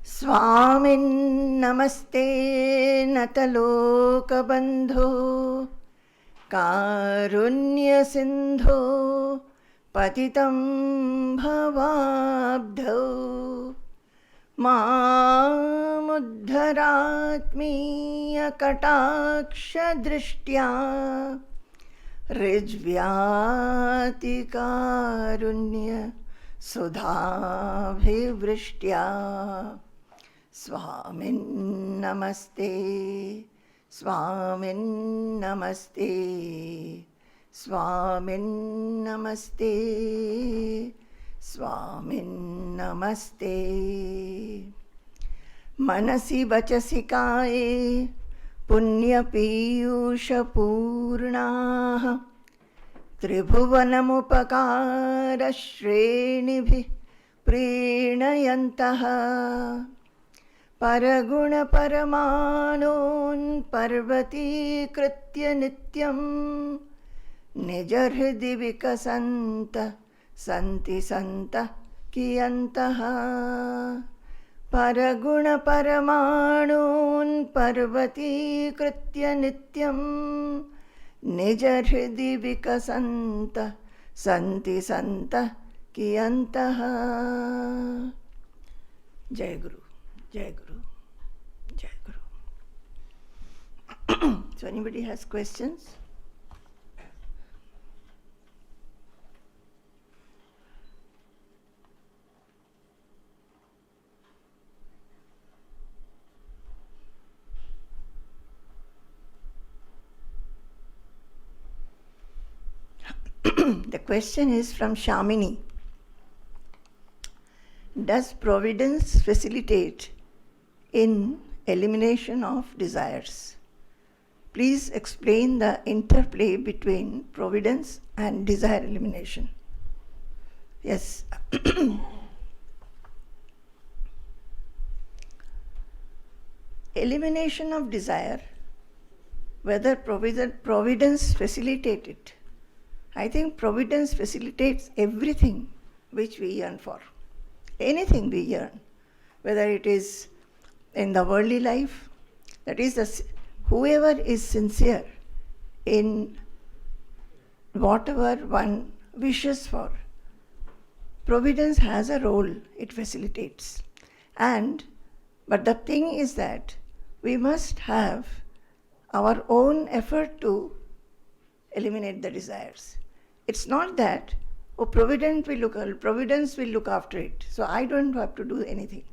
Swamin Namaste Natalokabandho Karunya Sindho Patitam Bhavabdho Mamuddharatmiya Kataksha Drishtya Rijvyati Karunya Sudhabhivrishtya Swamin Namaste, Swamin Namaste, Swamin Namaste, Swamin Namaste. Manasi vachasi kaye punya piyusha purnah Tribhuvanamupakara shrenibhi preenayantaha Paraguna paramanun parvati kritya nityam Nijarhidi vikasanta santi santa kiyantaha Paraguna paramanun parvati kritya nityam Nijarhidi vikasanta santi santa kiyantaha. Jai Guru. Jai Guru, Jai Guru. So anybody has questions? The question is from Swamini. Does Providence facilitate in elimination of desires? Please explain the interplay between Providence and desire elimination. Yes. Elimination of desire, whether Providence facilitates it. I think Providence facilitates everything which we yearn for. Anything we yearn, whether it is in the worldly life, that is, whoever is sincere in whatever one wishes for, Providence has a role, it facilitates. But the thing is that we must have our own effort to eliminate the desires. It's not that, Providence will look after it, so I don't have to do anything.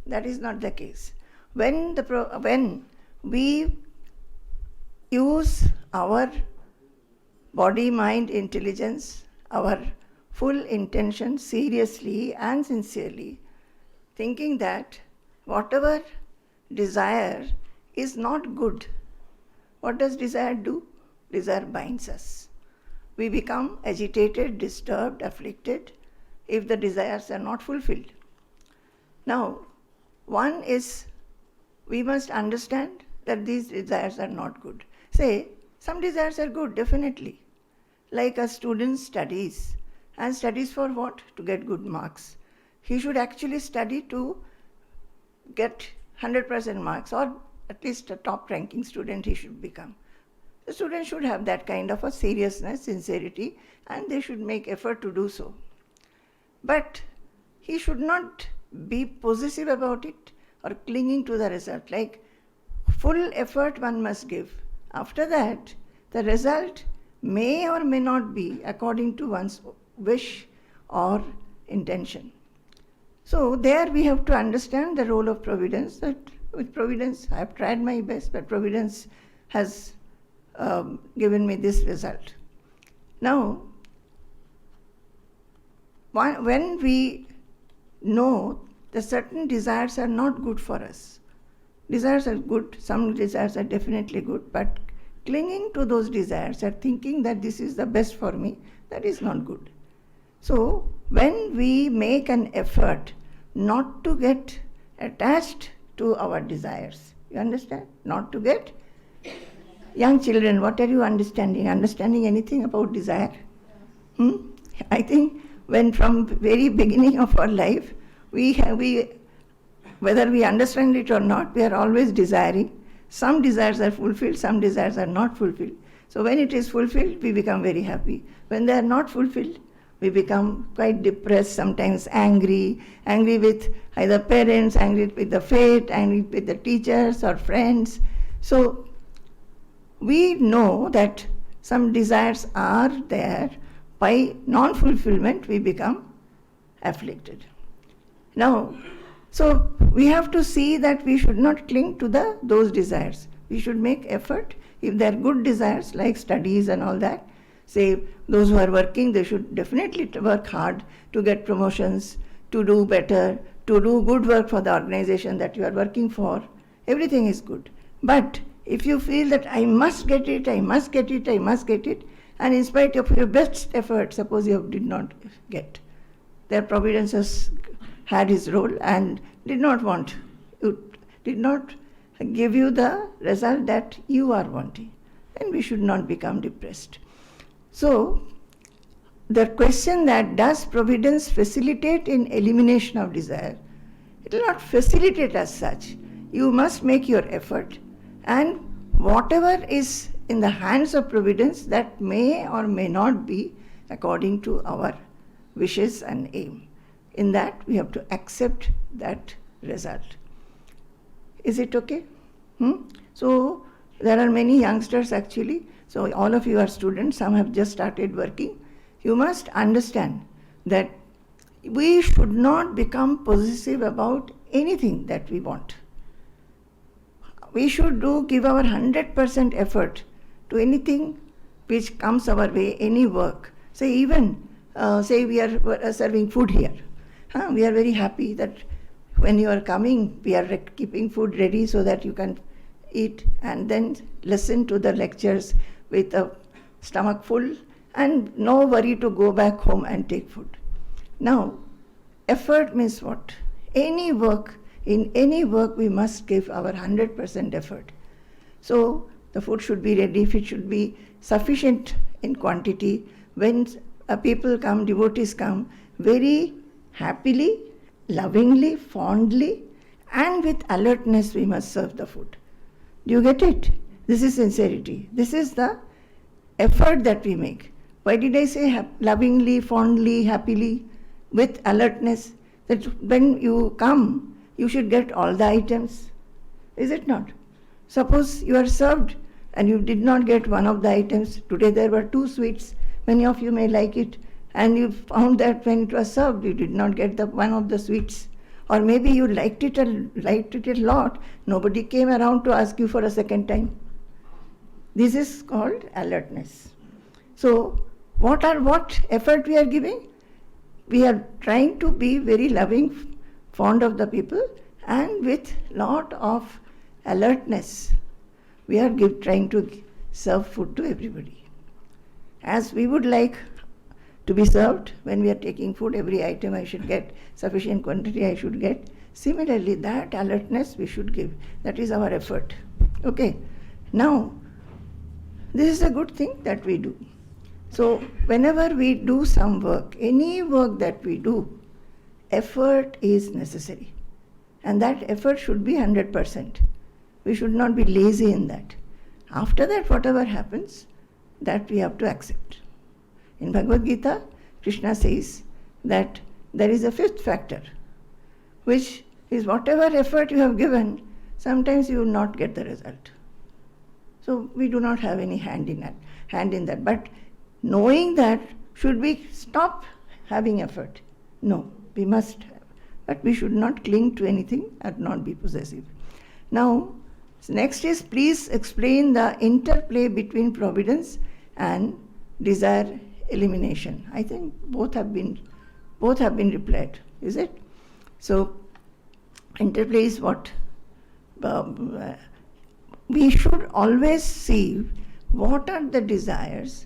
That is not the case. When we use our body, mind, intelligence, our full intention seriously and sincerely, thinking that whatever desire is not good, what does desire do? Desire binds us. We become agitated, disturbed, afflicted if the desires are not fulfilled. Now, one is, we must understand that these desires are not good. Say, some desires are good, definitely. Like a student studies, and studies for what? To get good marks. He should actually study to get 100% marks, or at least a top ranking student he should become. The student should have that kind of a seriousness, sincerity, and they should make effort to do so. But he should not be possessive about it or clinging to the result. Like, full effort one must give. After that, the result may or may not be according to one's wish or intention. So there we have to understand the role of Providence, that with Providence I have tried my best, but Providence has given me this result. Now, when we know that certain desires are not good for us, desires are good, some desires are definitely good, but clinging to those desires and thinking that this is the best for me, that is not good. So, when we make an effort not to get attached to our desires, you understand? Not to get. Young children, what are you understanding? Understanding anything about desire? I think when from very beginning of our life, we whether we understand it or not, we are always desiring. Some desires are fulfilled, some desires are not fulfilled. So when it is fulfilled, we become very happy. When they are not fulfilled, we become quite depressed, sometimes angry with either parents, angry with the fate, angry with the teachers or friends. So we know that some desires are there. By non-fulfillment, we become afflicted. Now, so we have to see that we should not cling to those desires. We should make effort. If they are good desires like studies and all that, say those who are working, they should definitely work hard to get promotions, to do better, to do good work for the organization that you are working for. Everything is good. But if you feel that I must get it, and in spite of your best effort, suppose you did not get, their Providence has had his role and did not give you the result that you are wanting, then we should not become depressed. So, the question that does Providence facilitate in elimination of desire? It will not facilitate as such. You must make your effort, and whatever is in the hands of Providence, that may or may not be according to our wishes and aim. In that, we have to accept that result. Is it okay? So, there are many youngsters actually. So, all of you are students, some have just started working. You must understand that we should not become possessive about anything that we want. We should give our 100% effort to anything which comes our way, any work. Say even, say we are serving food here. We are very happy that when you are coming, we are keeping food ready so that you can eat and then listen to the lectures with a stomach full and no worry to go back home and take food. Now, effort means what? In any work we must give our 100% effort. So, the food should be ready, it should be sufficient in quantity. When people come, devotees come, very happily, lovingly, fondly, and with alertness we must serve the food. Do you get it? This is sincerity. This is the effort that we make. Why did I say lovingly, fondly, happily, with alertness? That when you come, you should get all the items. Is it not? Suppose you are served and you did not get one of the items. Today there were 2 sweets. Many of you may like it. And you found that when it was served, you did not get one of the sweets. Or maybe you liked it a lot. Nobody came around to ask you for a second time. This is called alertness. So, what effort we are giving? We are trying to be very loving, fond of the people, and with lot of alertness, we are trying to serve food to everybody. As we would like to be served, when we are taking food, every item I should get, sufficient quantity I should get. Similarly, that alertness we should give. That is our effort. Okay. Now, this is a good thing that we do. So, whenever we do some work, any work that we do, effort is necessary. And that effort should be 100%. We should not be lazy in that. After that, whatever happens, that we have to accept. In Bhagavad Gita, Krishna says that there is a 5th factor, which is whatever effort you have given, sometimes you will not get the result. So we do not have any hand in that. But knowing that, should we stop having effort? No, we must have. But we should not cling to anything and not be possessive. Now, next is please explain the interplay between providence and desire elimination. I think both have been replied, is it? So, interplay is what? We should always see what are the desires.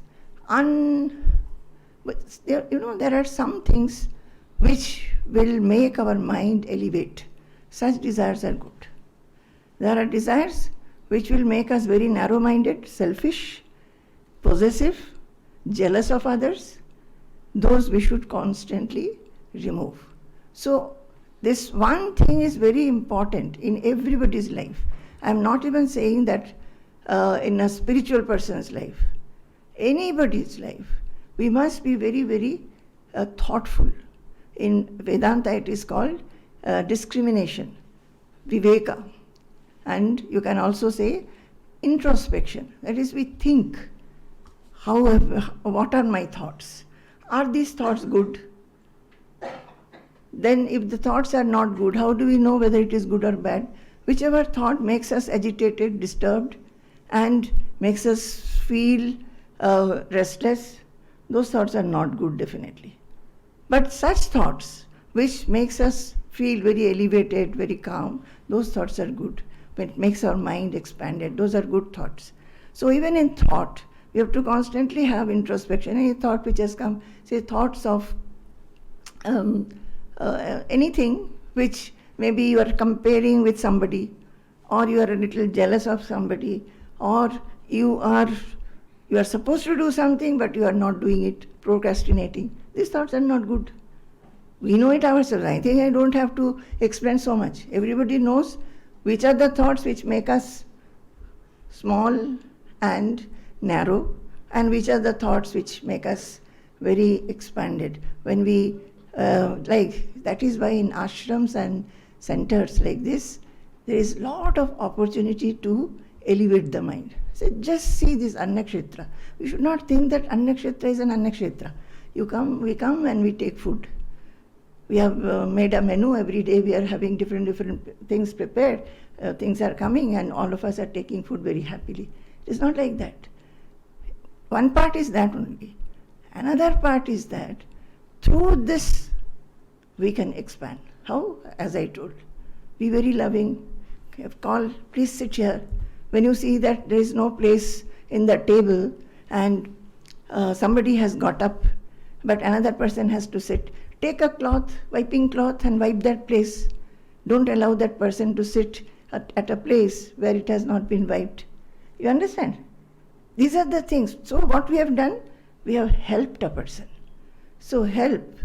There are some things which will make our mind elevate. Such desires are good. There are desires which will make us very narrow-minded, selfish, possessive, jealous of others. Those we should constantly remove. So, This one thing is very important in everybody's life. I am not even saying that in a spiritual person's life. Anybody's life. We must be very, very thoughtful. In Vedanta it is called discrimination, viveka. And you can also say introspection. That is, we think, what are my thoughts? Are these thoughts good? Then if the thoughts are not good, how do we know whether it is good or bad? Whichever thought makes us agitated, disturbed, and makes us feel restless, those thoughts are not good, definitely. But such thoughts which makes us feel very elevated, very calm, those thoughts are good. When it makes our mind expanded, those are good thoughts. So even in thought, we have to constantly have introspection. Any thought which has come, say thoughts of anything which maybe you are comparing with somebody, or you are a little jealous of somebody, or you are supposed to do something but you are not doing it, procrastinating. These thoughts are not good. We know it ourselves. I think I don't have to explain so much. Everybody knows which are the thoughts which make us small and narrow, and which are the thoughts which make us very expanded. When we that is why in ashrams and centers like this, there is lot of opportunity to elevate the mind. So just see this Annakshetra. We should not think that Annakshetra is an Annakshetra. We come and we take food. We have made a menu every day. We are having different things prepared. Things are coming and all of us are taking food very happily. It is not like that. One part is that only. Another part is that through this we can expand. How? As I told. Be very loving. Call, please sit here. When you see that there is no place in the table and somebody has got up but another person has to sit, take a cloth, wiping cloth, and wipe that place. Don't allow that person to sit at a place where it has not been wiped. You understand? These are the things. So what we have done, we have helped a person. So help,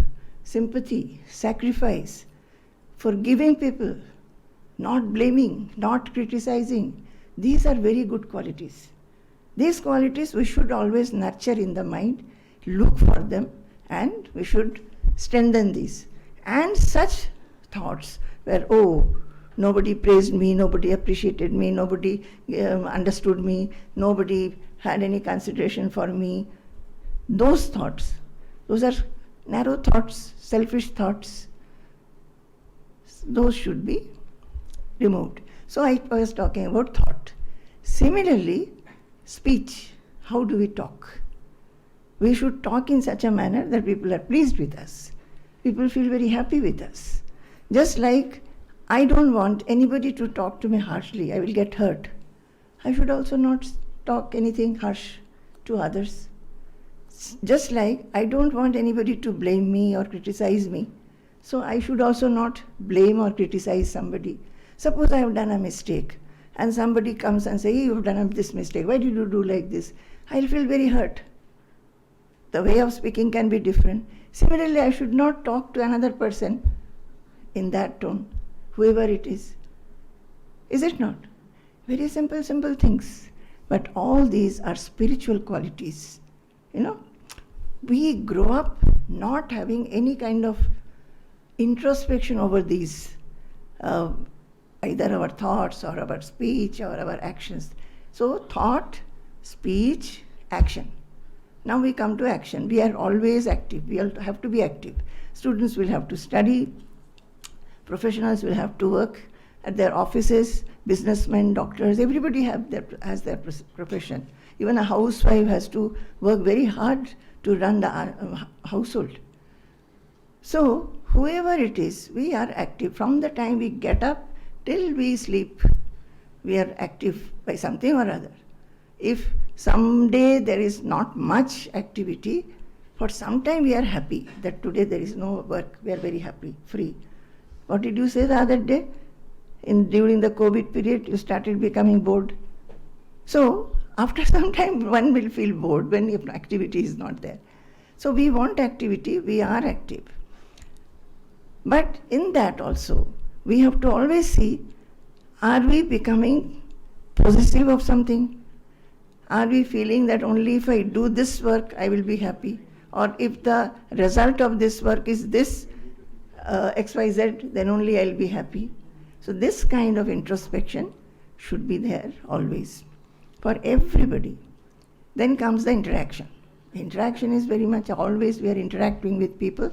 sympathy, sacrifice, forgiving people, not blaming, not criticizing, these are very good qualities. These qualities we should always nurture in the mind, look for them, and we should strengthen these. And such thoughts where, nobody praised me, nobody appreciated me, nobody understood me, nobody had any consideration for me, those thoughts, those are narrow thoughts, selfish thoughts, those should be removed. So I was talking about thought. Similarly, speech. How do we talk? We should talk in such a manner that people are pleased with us. People feel very happy with us. Just like I don't want anybody to talk to me harshly. I will get hurt. I should also not talk anything harsh to others. Just like I don't want anybody to blame me or criticize me. So I should also not blame or criticize somebody. Suppose I have done a mistake and somebody comes and says, hey, you have done this mistake. Why did you do like this? I'll feel very hurt. The way of speaking can be different. Similarly, I should not talk to another person in that tone, whoever it is. Is it not? Very simple things. But all these are spiritual qualities. We grow up not having any kind of introspection over these, either our thoughts or our speech or our actions. So thought, speech, action. Now we come to action. We are always active. We have to be active. Students will have to study. Professionals will have to work at their offices. Businessmen, doctors, everybody has their profession. Even a housewife has to work very hard to run the household. So whoever it is, we are active. From the time we get up till we sleep, we are active by something or other. If someday there is not much activity, for some time we are happy that today there is no work, we are very happy, free. What did you say the other day? During the COVID period, you started becoming bored. So after some time, one will feel bored when activity is not there. So we want activity, we are active. But in that also, we have to always see, are we becoming possessive of something? Are we feeling that only if I do this work, I will be happy? Or if the result of this work is this XYZ, then only I'll be happy. So this kind of introspection should be there always for everybody. Then comes the interaction. Interaction is very much always we are interacting with people.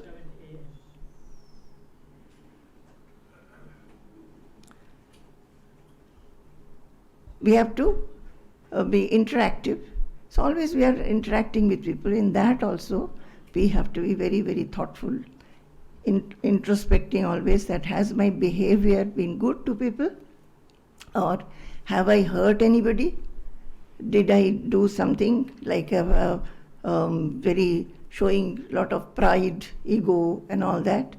We have to be interactive. So always we are interacting with people. In that also, we have to be very, very thoughtful. Introspecting always that, has my behavior been good to people? Or have I hurt anybody? Did I do something like very showing lot of pride, ego and all that?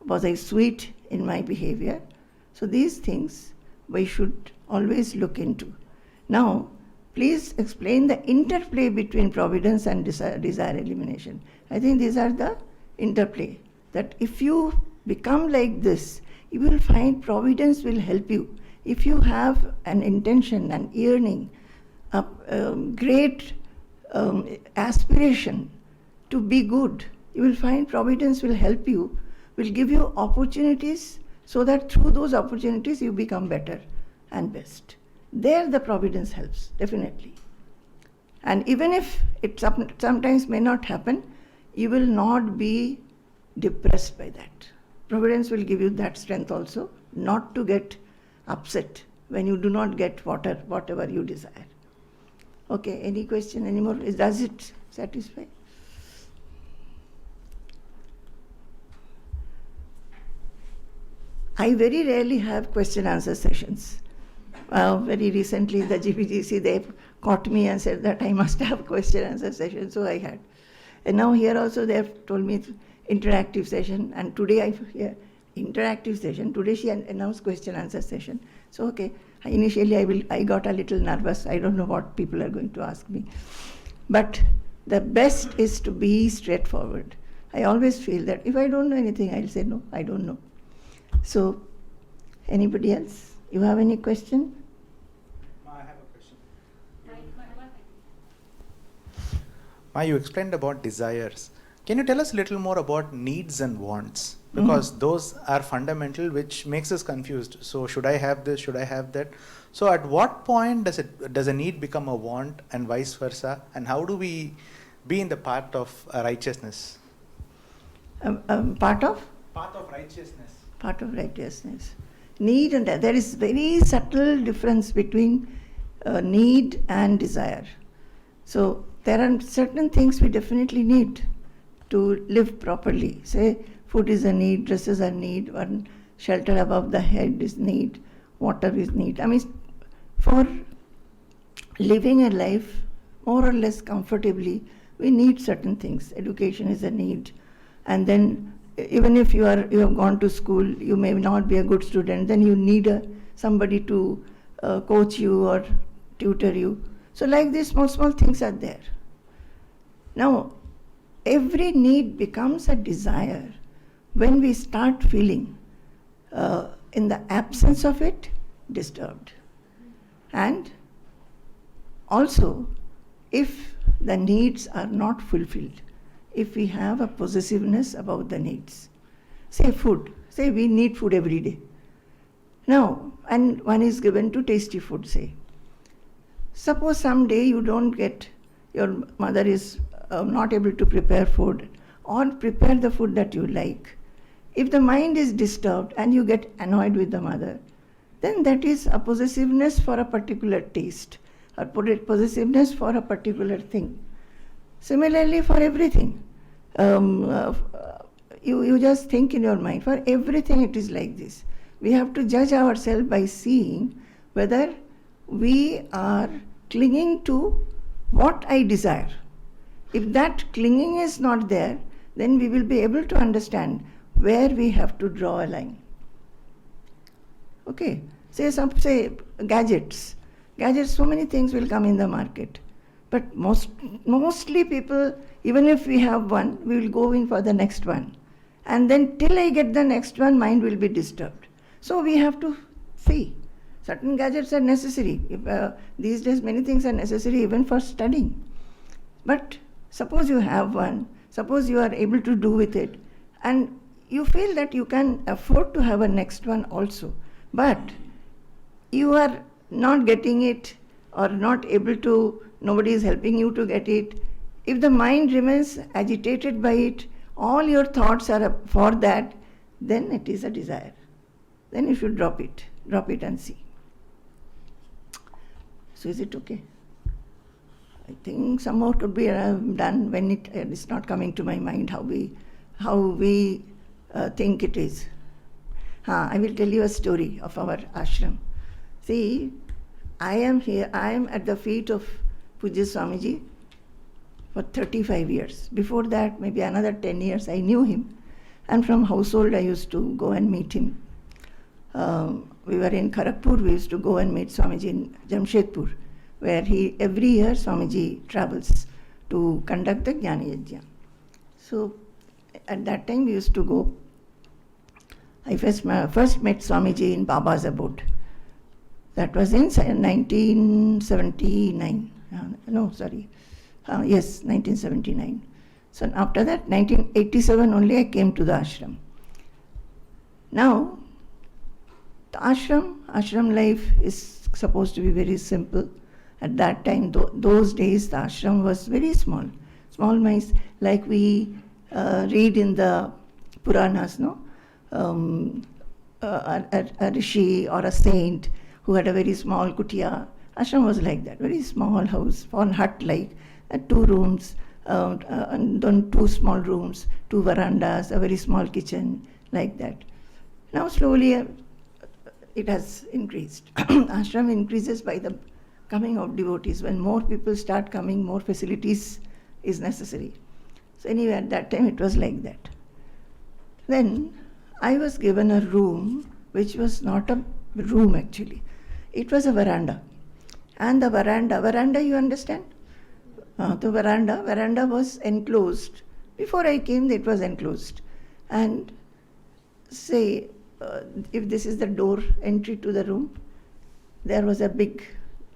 Was I sweet in my behavior? So these things we should always look into. Now, please explain the interplay between providence and desire elimination. I think these are the interplay. That if you become like this, you will find providence will help you. If you have an intention, an yearning, a great aspiration to be good, you will find providence will help you, will give you opportunities so that through those opportunities you become better and best. There the providence helps, definitely. And even if it sometimes may not happen, you will not be depressed by that. Providence will give you that strength also, not to get upset when you do not get whatever you desire. Okay, any question anymore? Does it satisfy? I very rarely have question answer sessions. Very recently the GPGC, they caught me and said that I must have question answer session, so I had. And now here also they have told me interactive session, and today interactive session. Today she announced question answer session. So okay, initially I got a little nervous. I don't know what people are going to ask me. But the best is to be straightforward. I always feel that if I don't know anything, I'll say no, I don't know. So, anybody else? You have any question? I have a question. Ma, you explained about desires. Can you tell us a little more about needs and wants? Because those are fundamental, which makes us confused. So should I have this? Should I have that? So at what point does a need become a want and vice versa? And how do we be in the path of righteousness? Part of? Path of righteousness. Path of righteousness. Need and there is very subtle difference between need and desire. So there are certain things we definitely need to live properly. Say food is a need, dresses are need, one shelter above the head is need, water is need. I mean, for living a life more or less comfortably, we need certain things. Education is a need. And then even if you have gone to school, you may not be a good student, then you need somebody to coach you or tutor you. So like these small things are there. Now, every need becomes a desire when we start feeling, in the absence of it, disturbed. And also, if the needs are not fulfilled, if we have a possessiveness about the needs, say food, say we need food every day. Now, and one is given to tasty food, say. Suppose someday you don't get, your mother is not able to prepare food or prepare the food that you like. If the mind is disturbed and you get annoyed with the mother, then that is a possessiveness for a particular taste, or possessiveness for a particular thing. Similarly for everything. You just think in your mind, for everything it is like this. We have to judge ourselves by seeing whether we are clinging to what I desire. If that clinging is not there, then we will be able to understand where we have to draw a line. Okay, say gadgets. Gadgets, so many things will come in the market. But mostly people, even if we have one, we will go in for the next one. And then till I get the next one, mind will be disturbed. So we have to see. Certain gadgets are necessary. These days many things are necessary even for studying. But suppose you have one, suppose you are able to do with it, and you feel that you can afford to have a next one also, but you are not getting it or not able to, nobody is helping you to get it. If the mind remains agitated by it, all your thoughts are for that, then it is a desire. Then you should drop it and see. So is it okay? I think somehow it could be done when it is not coming to my mind how we think it is. I will tell you a story of our ashram. See, I am at the feet of Pujya Swamiji for 35 years. Before that, maybe another 10 years, I knew him. And from household, I used to go and meet him. We were in Kharagpur, we used to go and meet Swamiji in Jamshedpur, where every year Swamiji travels to conduct the Jnana Yajna. So at that time we used to go. I first met Swamiji in Baba's abode. That was in 1979. Yes, 1979. So after that, 1987 only I came to the ashram. Now, the ashram life is supposed to be very simple. At that time, those days, the ashram was very small. Small means like we read in the Puranas, no? A rishi or a saint who had a very small kutia. Ashram was like that, very small house, one hut-like, 2 rooms, and then 2 small rooms, 2 verandas, a very small kitchen, like that. Now slowly it has increased. Ashram increases by the coming of devotees. When more people start coming, more facilities is necessary. So anyway, at that time it was like that. Then I was given a room which was not a room actually. It was a veranda. And the veranda you understand? The veranda was enclosed. Before I came, it was enclosed. And say, if this is the door entry to the room, there was a big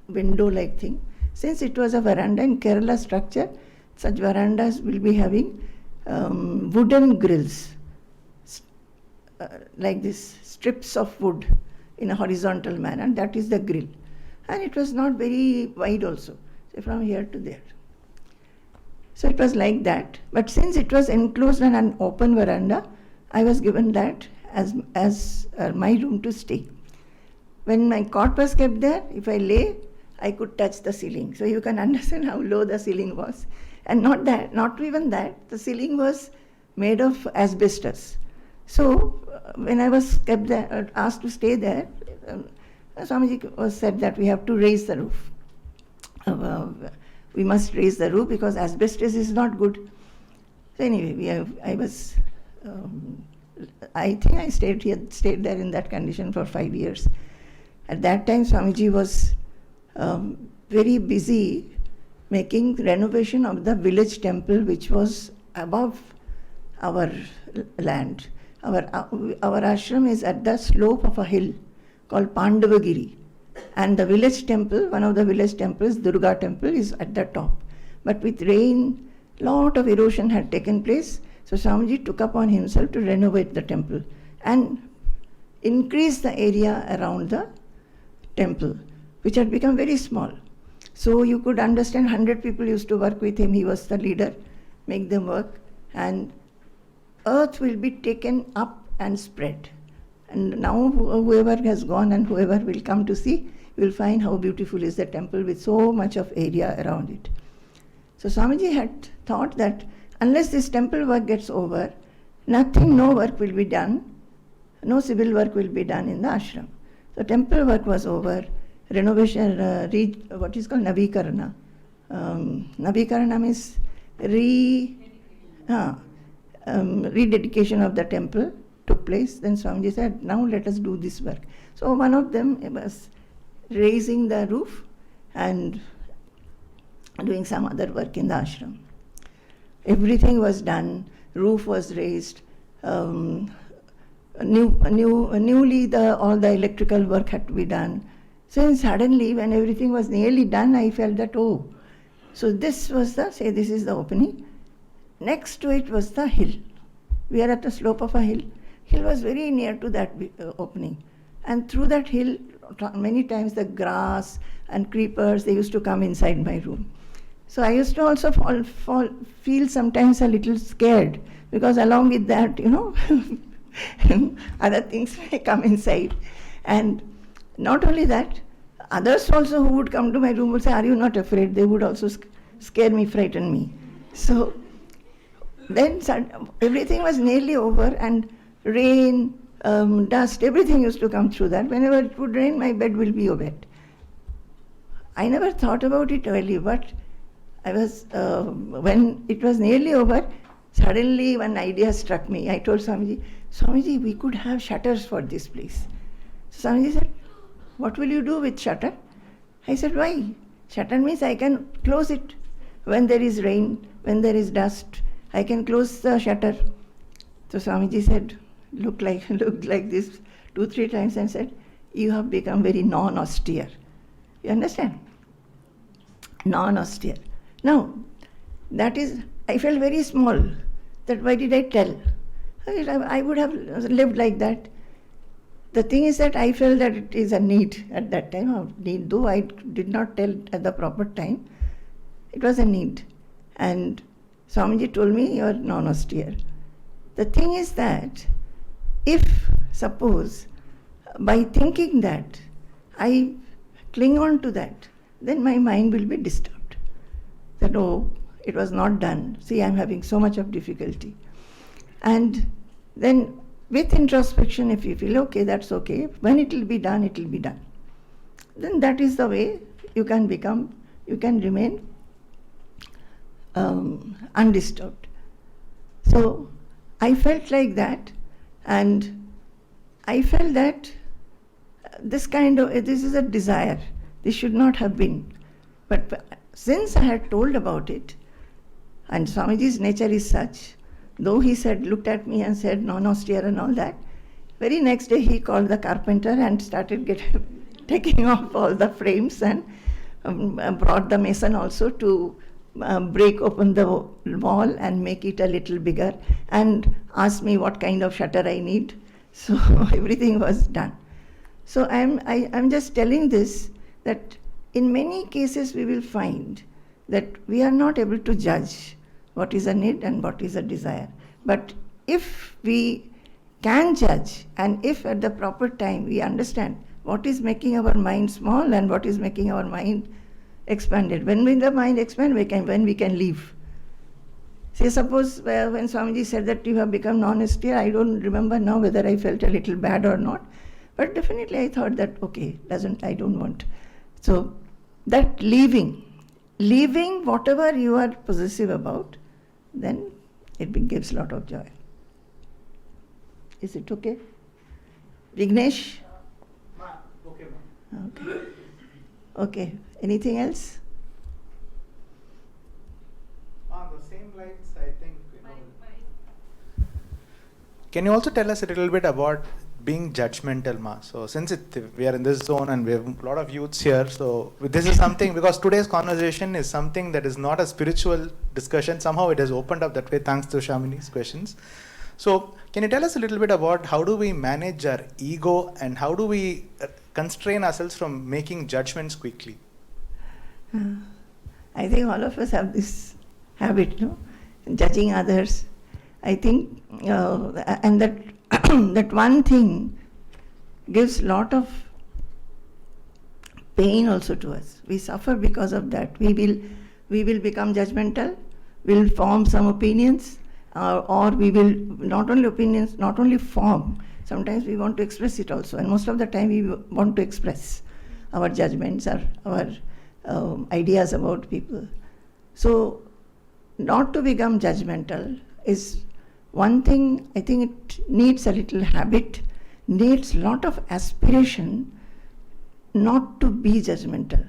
window-like thing. Since it was a veranda in Kerala structure, such verandas will be having wooden grills, like this, strips of wood in a horizontal manner. That is the grill. And it was not very wide also, so from here to there. So it was like that. But since it was enclosed on an open veranda, I was given that as my room to stay. When my cot was kept there, if I lay, I could touch the ceiling. So you can understand how low the ceiling was. And not even that, the ceiling was made of asbestos. So when I was kept there, asked to stay there, Swamiji said that we have to raise the roof. We must raise the roof because asbestos is not good. So anyway, I think I stayed there in that condition for 5 years. At that time, Swamiji was very busy making renovation of the village temple, which was above our land. Our ashram is at the slope of a hill called Pandavagiri. And the village temple, one of the village temples, Durga temple, is at the top. But with rain, lot of erosion had taken place. So Swamiji took upon himself to renovate the temple and increase the area around the temple, which had become very small. So you could understand 100 people used to work with him. He was the leader, make them work. And earth will be taken up and spread. And now whoever has gone and whoever will come to see, will find how beautiful is the temple with so much of area around it. So Swamiji had thought that unless this temple work gets over, no work will be done, no civil work will be done in the ashram. So temple work was over, renovation, what is called Navikarana. Navikarana means rededication of the temple took place. Then Swamiji said, now let us do this work. So one of them was raising the roof and doing some other work in the ashram. Everything was done, roof was raised, newly all the electrical work had to be done. So then suddenly, when everything was nearly done, I felt that, oh, so this was this is the opening. Next to it was the hill. We are at the slope of a hill. Hill was very near to that opening. And through that hill, many times the grass and creepers, they used to come inside my room. So I used to also feel sometimes a little scared, because along with that, other things may come inside. And not only that, others also who would come to my room would say, "Are you not afraid?" They would also scare me, frighten me. So then everything was nearly over, and rain, dust, everything used to come through that. Whenever it would rain, my bed will be wet. I never thought about it early, but I was, when it was nearly over, suddenly one idea struck me. I told Swamiji, we could have shutters for this place. So Swamiji said, "What will you do with shutter?" I said, "Why? Shutter means I can close it. When there is rain, when there is dust, I can close the shutter." So Swamiji said, looked like this 2-3 times and said, "You have become very non-austere." You understand? Non-austere. Now, that is, I felt very small. That why did I tell? I would have lived like that. The thing is that I felt that it is a need at that time. A need, though I did not tell at the proper time, it was a need. And Swamiji told me, "You are non-austere." The thing is that if, suppose, by thinking that, I cling on to that, then my mind will be disturbed. That, oh, it was not done. See, I'm having so much of difficulty. And then with introspection, if you feel, okay, that's okay, when it will be done, it will be done. Then that is the way you can remain undisturbed. So I felt like that, and I felt that this is a desire. This should not have been. But since I had told about it, and Swamiji's nature is such, though he looked at me and said non-austere and all that, very next day he called the carpenter and started taking off all the frames, and brought the mason also to break open the wall and make it a little bigger, and asked me what kind of shutter I need. So everything was done. So I'm just telling this, that in many cases we will find that we are not able to judge what is a need and what is a desire. But if we can judge, and if at the proper time we understand what is making our mind small and what is making our mind expanded. When the mind expands, when we can leave. Say, suppose when Swamiji said that you have become non-austere, I don't remember now whether I felt a little bad or not, but definitely I thought that, okay, I don't want. So that leaving whatever you are possessive about, then it gives a lot of joy. Is it okay? Vignesh? Okay, ma'am. Okay. Okay. Anything else? On the same lines, I think, Can you also tell us a little bit about being judgmental, Ma? So since we are in this zone and we have a lot of youths here, so this is something, because today's conversation is something that is not a spiritual discussion. Somehow it has opened up that way thanks to Swamini's questions. So can you tell us a little bit about how do we manage our ego, and how do we constrain ourselves from making judgments quickly? I think all of us have this habit, judging others. I think, and that that one thing gives lot of pain also to us. We suffer because of that. We will become judgmental. We'll form some opinions, or we will not only form. Sometimes we want to express it also, and most of the time we want to express our judgments, our ideas about people. So, not to become judgmental is one thing. I think it needs a little habit, needs a lot of aspiration not to be judgmental.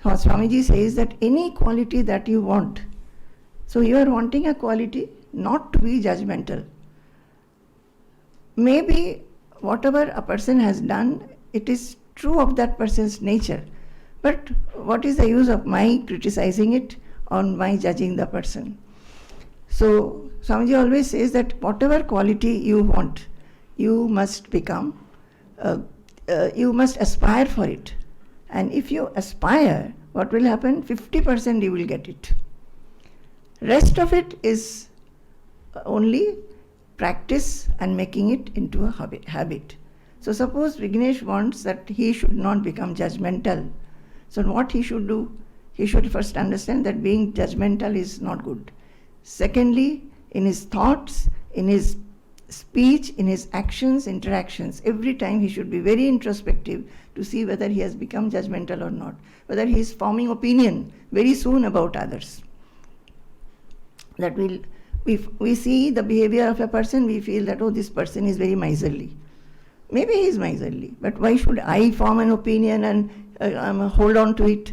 So Swamiji says that any quality that you want, so you are wanting a quality not to be judgmental. maybe whatever a person has done, it is true of that person's nature. But what is the use of my criticizing it or my judging the person? So Swamiji always says that whatever quality you want, you must become, you must aspire for it. And if you aspire, what will happen? 50% you will get it. Rest of it is only practice and making it into a habit. So suppose Vignesh wants that he should not become judgmental. So what he should do? He should first understand that being judgmental is not good. Secondly, in his thoughts, in his speech, in his actions, interactions, every time he should be very introspective to see whether he has become judgmental or not, whether he is forming opinion very soon about others. That we see the behavior of a person, we feel that, oh, this person is very miserly. Maybe he is miserly, but why should I form an opinion and hold on to it?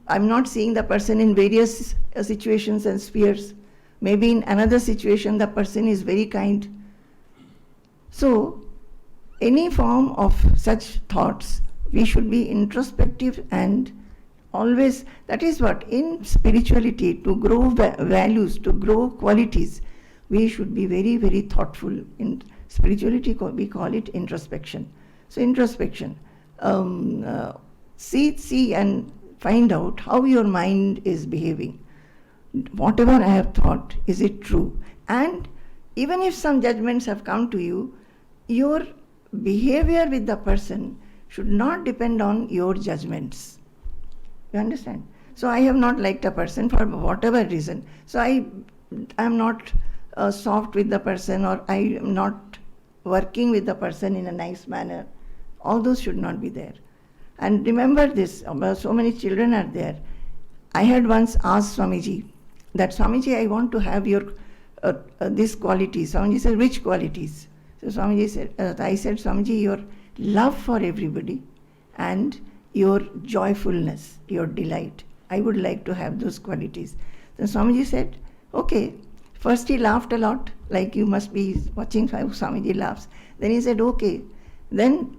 I'm not seeing the person in various situations and spheres. Maybe in another situation the person is very kind. So, any form of such thoughts, we should be introspective and always, that is what, in spirituality, to grow values, to grow qualities, we should be very, very thoughtful. In spirituality, we call it introspection. So introspection, see and find out how your mind is behaving. Whatever I have thought, is it true? And even if some judgments have come to you, your behavior with the person should not depend on your judgments. You understand? So I have not liked a person for whatever reason. So I am not soft with the person, or I am not working with the person in a nice manner. All those should not be there. And remember this, so many children are there. I had once asked Swamiji that, Swamiji, I want to have your this quality. Swamiji said, which qualities? So Swamiji said, I said, Swamiji, your love for everybody and your joyfulness, your delight. I would like to have those qualities. Then Swamiji said, okay. First he laughed a lot, like you must be watching how Swamiji laughs. Then he said, okay, then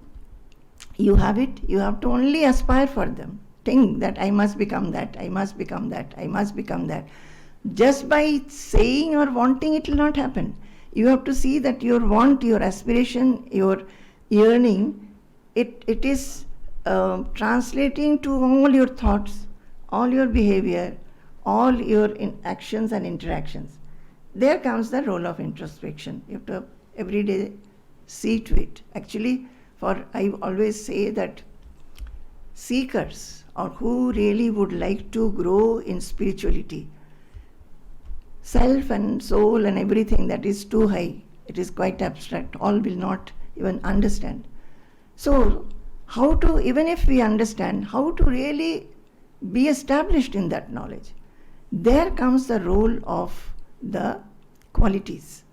you have it, you have to only aspire for them. Think that I must become that, I must become that, I must become that. Just by saying or wanting, it will not happen. You have to see that your want, your aspiration, your yearning, it is translating to all your thoughts, all your behavior, all your actions and interactions. There comes the role of introspection. You have to every day see to it. Actually, I always say that seekers, or who really would like to grow in spirituality, self and soul and everything that is too high, it is quite abstract, all will not even understand. So, how to, even if we understand, how to really be established in that knowledge? There comes the role of the qualities.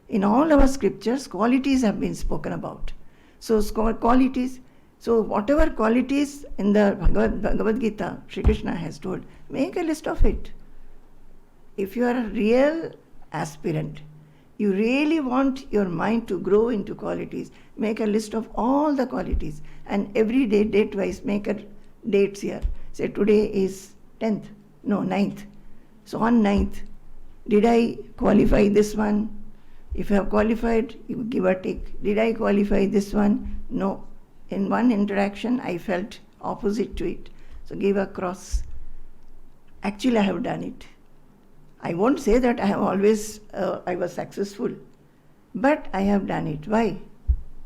In all our scriptures, qualities have been spoken about. So qualities, so whatever qualities in the Bhagavad Gita, Sri Krishna has told, make a list of it. If you are a real aspirant, you really want your mind to grow into qualities, make a list of all the qualities, and every day, date-wise, make a dates here. Say today is 10th, no, 9th. So on 9th, did I qualify this one? If you have qualified, you give a tick. Did I qualify this one? No. In one interaction, I felt opposite to it. So give a cross. Actually, I have done it. I won't say that I have always, I was successful. But I have done it. Why?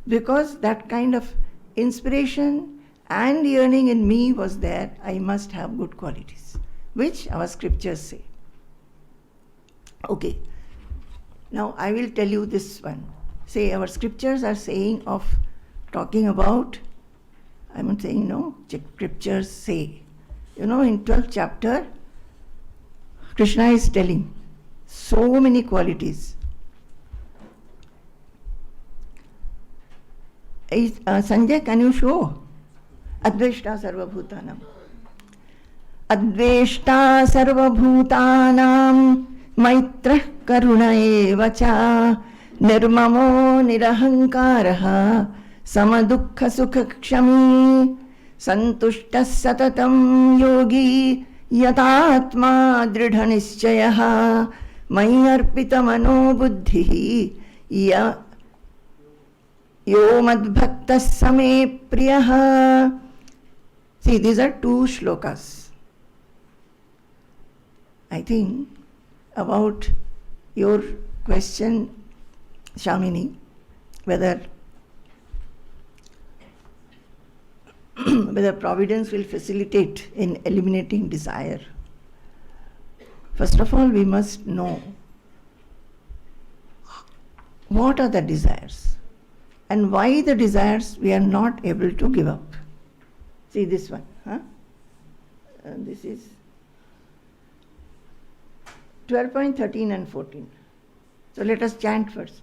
Because that kind of inspiration and yearning in me was there. I must have good qualities, which our scriptures say. Okay. Now I will tell you this one. Say our scriptures are talking about, I'm not saying no, scriptures say. In 12th chapter, Krishna is telling so many qualities. Sanjay, can you show? Adveshta sarvabhutanam. Adveshta sarvabhutanam. Maitra karuna eva cha Nirmamo nirahankaraha samadukha sukha kshami santushtas satatam yogi yatatma dridha nischayaha mayarpita mano buddhihi ya yo madbhaktas same priyaha. See, these are two shlokas. I think about your question, Swamini, whether Providence will facilitate in eliminating desire. First of all, we must know what are the desires and why the desires we are not able to give up. See this one. This is 12.13 and 14. So let us chant first.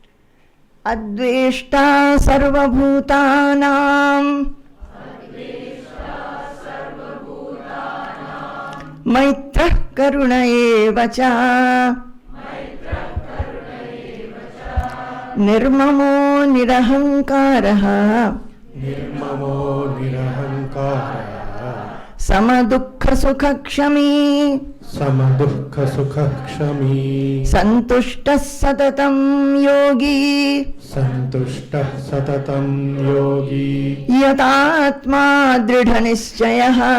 Adveshta sarva bhutanam maitra karuna eva cha nirmamo nirahankaraha samadukha sukha kshami santushtas satatam yogi yatatma dridha nischayaha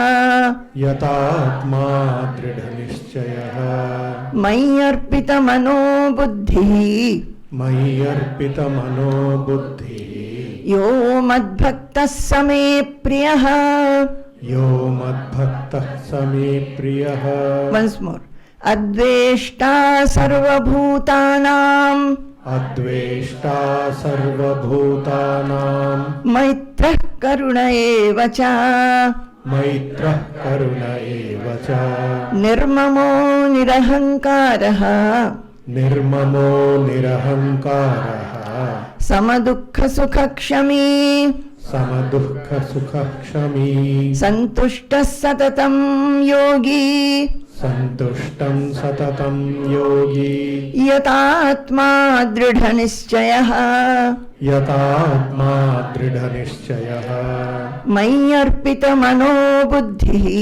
mayarpita mano buddhi yo madbhaktas same priyaha. Once more. Adveshta sarva bhutanam maitra karuna eva cha nirmamo nirahankaraha samadukha sukha kshami santushtas satatam yogi yatatma dridha nischayaha mayarpita mano buddhi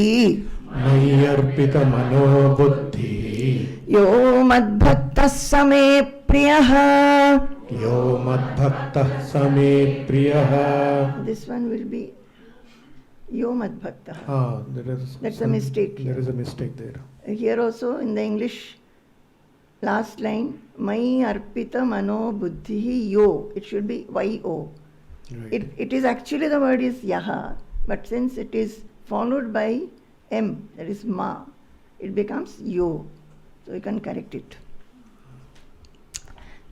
yo madbhaktas same priyaha. This one will be yo madbhakta. That's a mistake. There is a mistake there. Here also in the English, last line, mai arpita mano buddhihi yo. It should be yo. Right. It is actually, the word is yaha, but since it is followed by m, that is ma, it becomes yo. So you can correct it.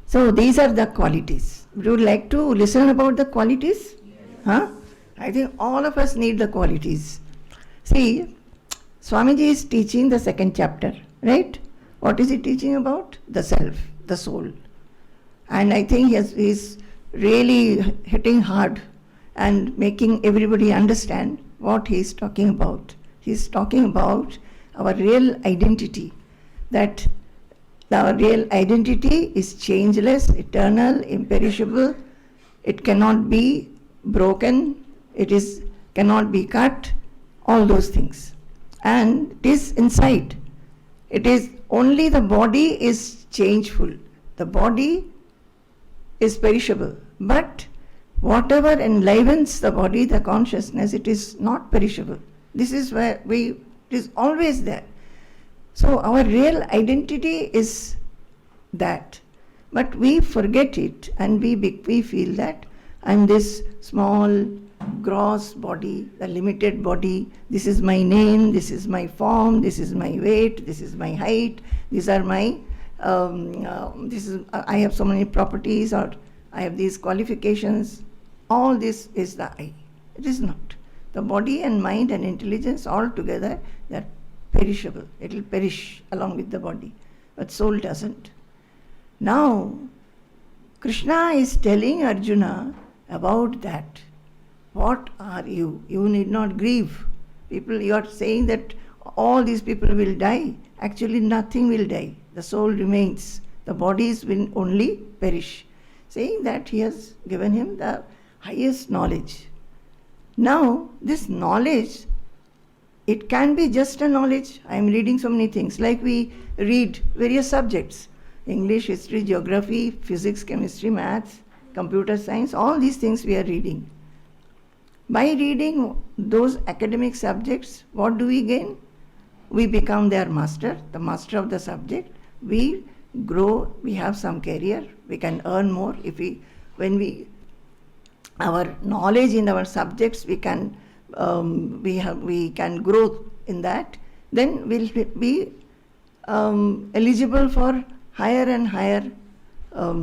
So these are the qualities. Would you like to listen about the qualities? Huh? I think all of us need the qualities. See, Swamiji is teaching the second chapter, right? What is he teaching about? The self, the soul. And I think he's really hitting hard and making everybody understand what he's talking about. He's talking about our real identity, that our real identity is changeless, eternal, imperishable. It cannot be broken. It cannot be cut. All those things. And it is inside. It is only the body is changeful. The body is perishable. But whatever enlivens the body, the consciousness, it is not perishable. This is where it is always there. So our real identity is that. But we forget it and we feel that I'm this small, gross body, the limited body. This is my name, this is my form, this is my weight, this is my height, these are my, I have so many properties, or I have these qualifications. All this is the I. It is not. The body and mind and intelligence all together, they are perishable. It will perish along with the body. But soul doesn't. Now, Krishna is telling Arjuna about that. What are you? You need not grieve. People, you are saying that all these people will die. Actually, nothing will die. The soul remains. The bodies will only perish. saying that he has given him the highest knowledge. Now, this knowledge, it can be just a knowledge. I am reading so many things, like we read various subjects: English, history, geography, physics, chemistry, maths, computer science, all these things we are reading. By reading those academic subjects, what do we gain? We become their master, the master of the subject. We grow, we have some career, we can earn more. Our knowledge in our subjects, we can grow in that. Then we'll be eligible for higher and higher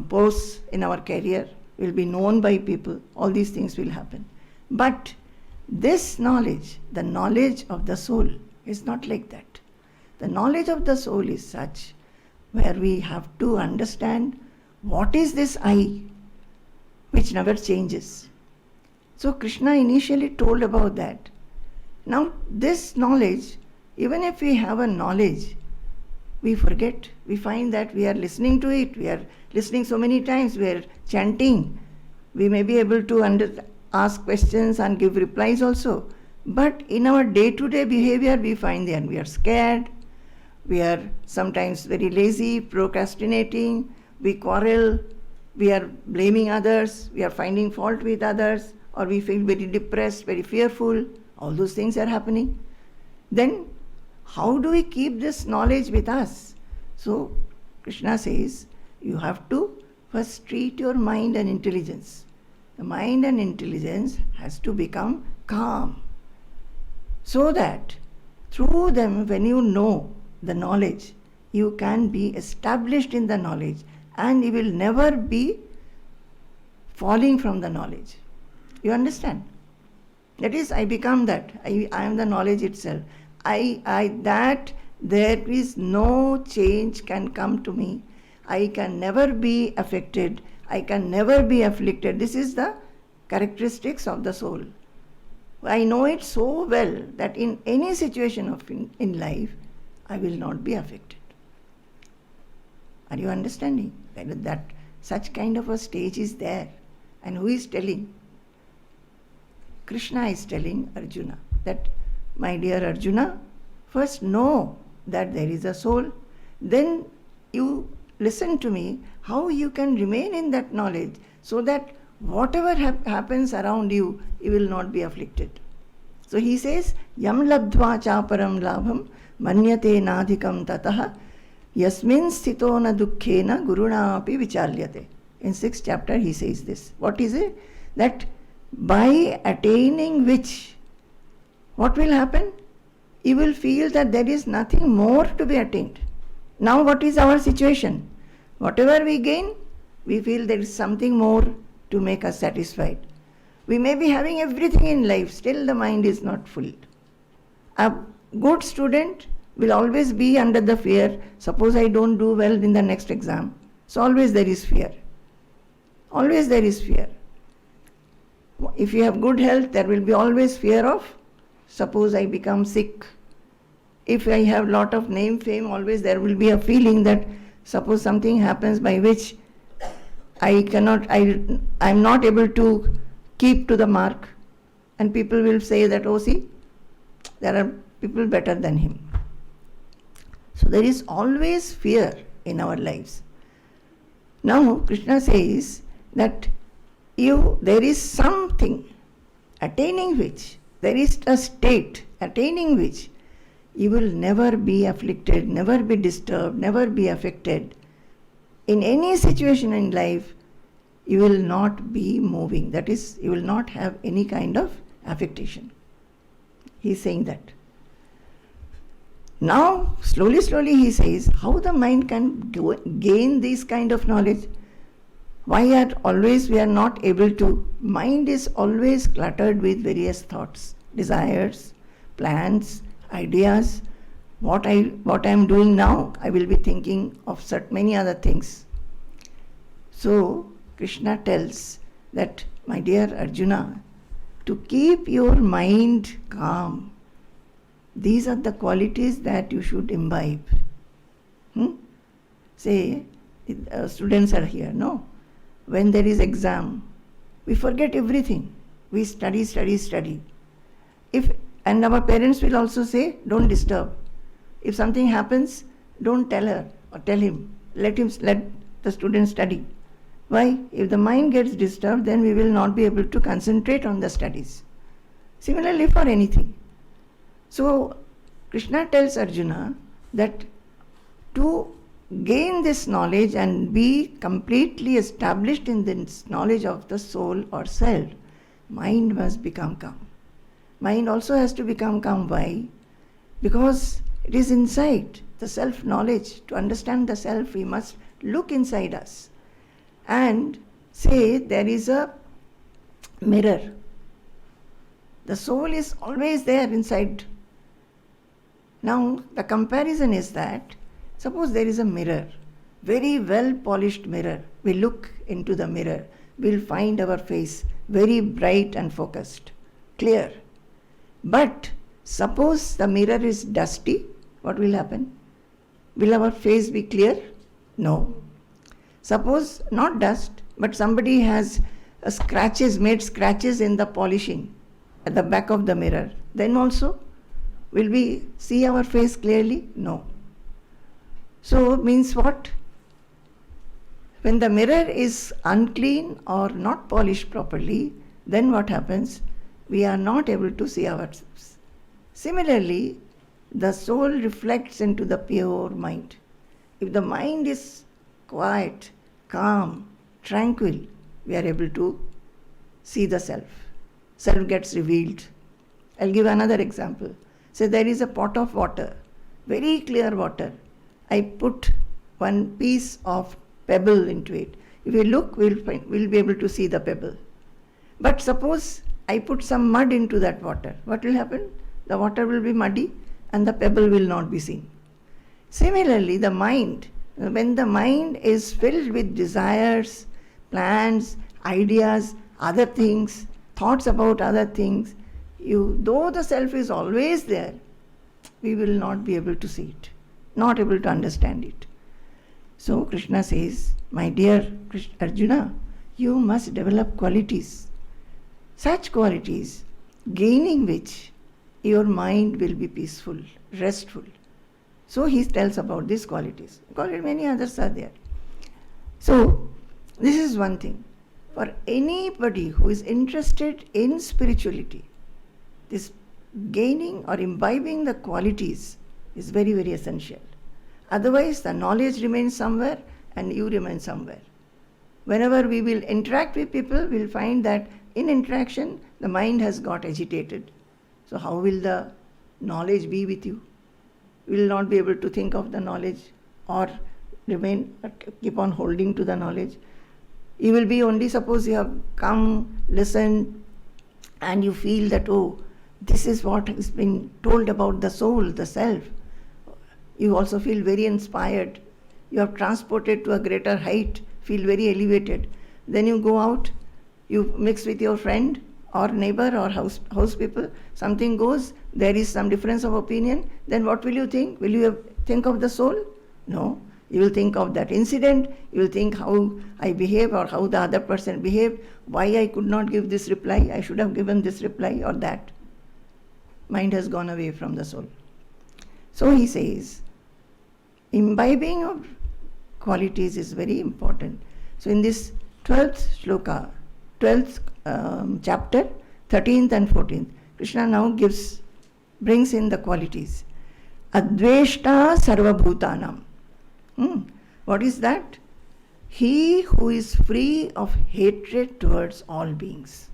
posts in our career. We'll be known by people. All these things will happen. But this knowledge, the knowledge of the soul, is not like that. The knowledge of the soul is such where we have to understand what is this I which never changes. So Krishna initially told about that. Now this knowledge, even if we have a knowledge, we forget. We find that we are listening to it. We are listening so many times. We are chanting. We may be able to ask questions and give replies also. But in our day-to-day behavior, we find that we are scared. We are sometimes very lazy, procrastinating. We quarrel. We are blaming others. We are finding fault with others. Or we feel very depressed, very fearful. All those things are happening. Then how do we keep this knowledge with us? So Krishna says, you have to first treat your mind and intelligence. The mind and intelligence has to become calm, so that through them, when you know the knowledge, you can be established in the knowledge, and you will never be falling from the knowledge. You understand? That is, I become that. I am the knowledge itself. That there is no change can come to me. I can never be affected. I can never be afflicted. This is the characteristics of the soul. I know it so well that in any situation in life, I will not be affected. Are you understanding? That such kind of a stage is there. And who is telling? Krishna is telling Arjuna that, my dear Arjuna, first know that there is a soul, then you listen to me, how you can remain in that knowledge, so that whatever happens around you, you will not be afflicted. So he says, Yam labdva chaparam labham manyate nadhikam tataha yasmin sthito na dukkhena guruna api vichalyate. In 6th chapter he says this. What is it? That by attaining which, what will happen? You will feel that there is nothing more to be attained. Now what is our situation? Whatever we gain, we feel there is something more to make us satisfied. We may be having everything in life, still the mind is not full. A good student will always be under the fear, suppose I don't do well in the next exam. So always there is fear. Always there is fear. If you have good health, there will be always fear of, suppose I become sick. If I have lot of name, fame, always there will be a feeling that suppose something happens by which I am not able to keep to the mark, and people will say that, oh see, there are people better than him. So there is always fear in our lives. Now Krishna says that there is something attaining which, there is a state attaining which you will never be afflicted, never be disturbed, never be affected. In any situation in life, you will not be moving. That is, you will not have any kind of affectation. He is saying that. Now, slowly he says, how the mind can gain this kind of knowledge? Why we are not able to? Mind is always cluttered with various thoughts, desires, plans, ideas. What I am doing now, I will be thinking of many other things. So Krishna tells that, my dear Arjuna, to keep your mind calm, these are the qualities that you should imbibe. Say, students are here, no? when there is exam, we forget everything. We study. And our parents will also say, don't disturb. If something happens, don't tell her or tell him. Let the student study. Why? If the mind gets disturbed, then we will not be able to concentrate on the studies. Similarly for anything. So Krishna tells Arjuna that to gain this knowledge and be completely established in this knowledge of the soul or self, mind must become calm. Mind also has to become calm. Why? Because it is inside the self-knowledge. To understand the self, we must look inside us and say there is a mirror. The soul is always there inside. Now, the comparison is that, suppose there is a mirror, very well polished mirror. We look into the mirror, we'll find our face very bright and focused, clear. But suppose the mirror is dusty, what will happen? Will our face be clear? No. Suppose not dust, but somebody has made scratches in the polishing at the back of the mirror. Then also, will we see our face clearly? No. So, means what? When the mirror is unclean or not polished properly, then what happens? We are not able to see ourselves. Similarly, the soul reflects into the pure mind. If the mind is quiet, calm, tranquil, we are able to see the self. Self gets revealed. I'll give another example. Say there is a pot of water, very clear water. I put one piece of pebble into it. If we look, we'll be able to see the pebble. But suppose I put some mud into that water. What will happen? The water will be muddy and the pebble will not be seen. Similarly, the mind, when the mind is filled with desires, plans, ideas, other things, thoughts about other things, though the self is always there, we will not be able to see it, not able to understand it. So Krishna says, my dear Arjuna, you must develop qualities, such qualities, gaining which your mind will be peaceful, restful. So he tells about these qualities. Many others are there. So this is one thing. For anybody who is interested in spirituality, this gaining or imbibing the qualities is very, very essential. Otherwise, the knowledge remains somewhere and you remain somewhere. Whenever we will interact with people, we will find that in interaction, the mind has got agitated. So how will the knowledge be with you? You will not be able to think of the knowledge or keep on holding to the knowledge. You will be only, suppose you have come, listened, and you feel that, oh, this is what has been told about the soul, the self. You also feel very inspired. You are transported to a greater height, feel very elevated. Then you go out, you mix with your friend or neighbor or house people, something goes, there is some difference of opinion, then what will you think? Will you think of the soul? No. You will think of that incident, you will think how I behave or how the other person behaved, why I could not give this reply, I should have given this reply or that. Mind has gone away from the soul. So he says, imbibing of qualities is very important. So in this 12th shloka, 12th chapter, 13th and 14th, Krishna now brings in the qualities. Adveshta sarva bhutanam. What is that? He who is free of hatred towards all beings.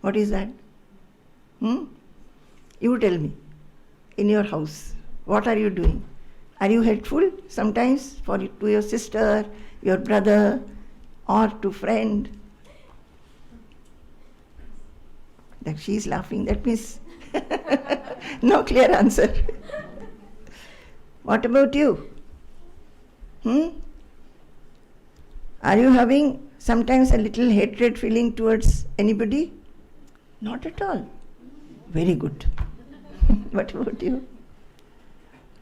What is that? You tell me. In your house, what are you doing? Are you hateful sometimes to your sister, your brother, or to friend? That she is laughing. That means no clear answer. What about you? Are you having sometimes a little hatred feeling towards anybody? Not at all. Very good. What about you?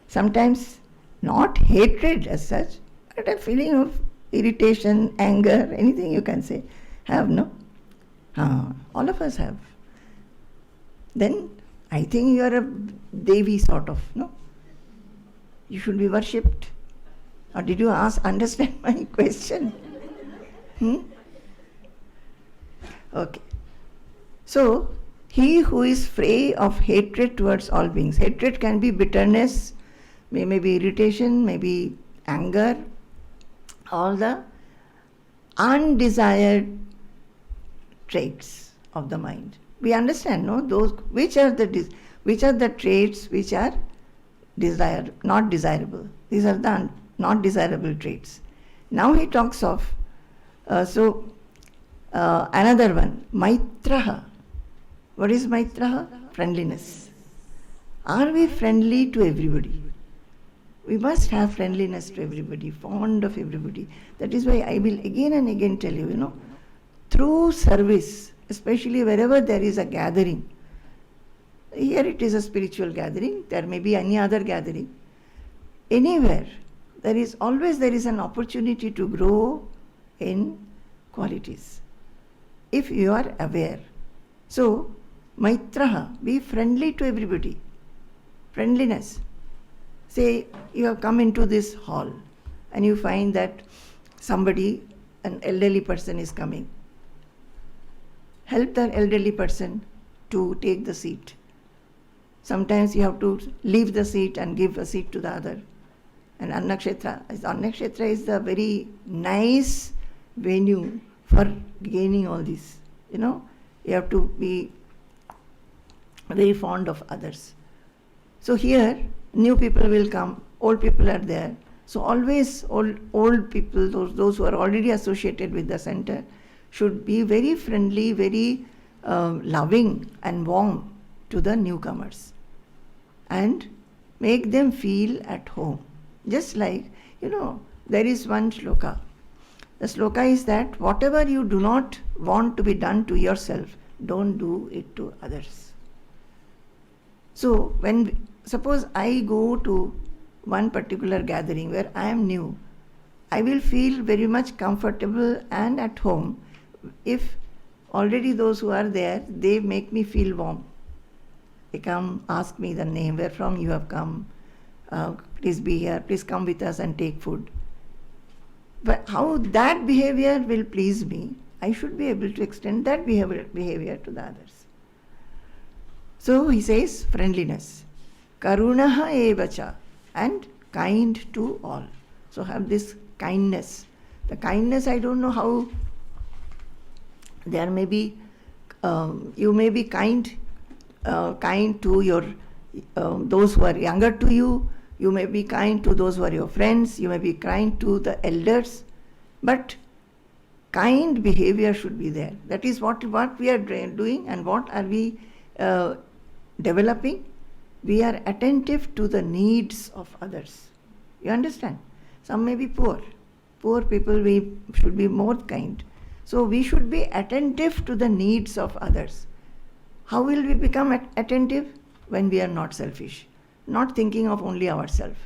Sometimes not hatred as such, but a feeling of irritation, anger, anything you can say. Have, no? All of us have. Then I think you are a Devi sort of, no? You should be worshipped. Or did you understand my question? Okay. So, he who is free of hatred towards all beings. Hatred can be bitterness, maybe irritation, maybe anger, all the undesired traits of the mind. We understand, no? Those which are the traits which are not desirable. These are the not desirable traits. Now he talks of another one, Maitraha. What is Maitraha? Friendliness. Are we friendly to everybody? We must have friendliness to everybody, fond of everybody. That is why I will again and again tell you, through service, especially wherever there is a gathering. Here it is a spiritual gathering, there may be any other gathering. Anywhere, there is an opportunity to grow in qualities, if you are aware. So, Maitraha, be friendly to everybody. Friendliness. Say, you have come into this hall and you find that an elderly person is coming. Help the elderly person to take the seat. Sometimes you have to leave the seat and give a seat to the other. And Annakshetra is a very nice venue for gaining all this. You have to be very fond of others. So here, new people will come, old people are there. So always old people, those who are already associated with the center, should be very friendly, very loving and warm to the newcomers. And make them feel at home. Just like, there is one shloka. The shloka is that whatever you do not want to be done to yourself, don't do it to others. So, suppose I go to one particular gathering where I am new, I will feel very much comfortable and at home if already those who are there, they make me feel warm. They come, ask me the name, where from you have come, please be here, please come with us and take food. But how that behavior will please me, I should be able to extend that behavior to the others. So he says friendliness, karunaha evacha, and kind to all. So have this kindness. The kindness, I don't know how, there may be, you may be kind to your those who are younger to you. You may be kind to those who are your friends. You may be kind to the elders. But kind behavior should be there. That is what we are doing, and what are we developing? We are attentive to the needs of others. You understand? Some may be poor. Poor people, we should be more kind. So we should be attentive to the needs of others. How will we become attentive? When we are not selfish, not thinking of only ourselves.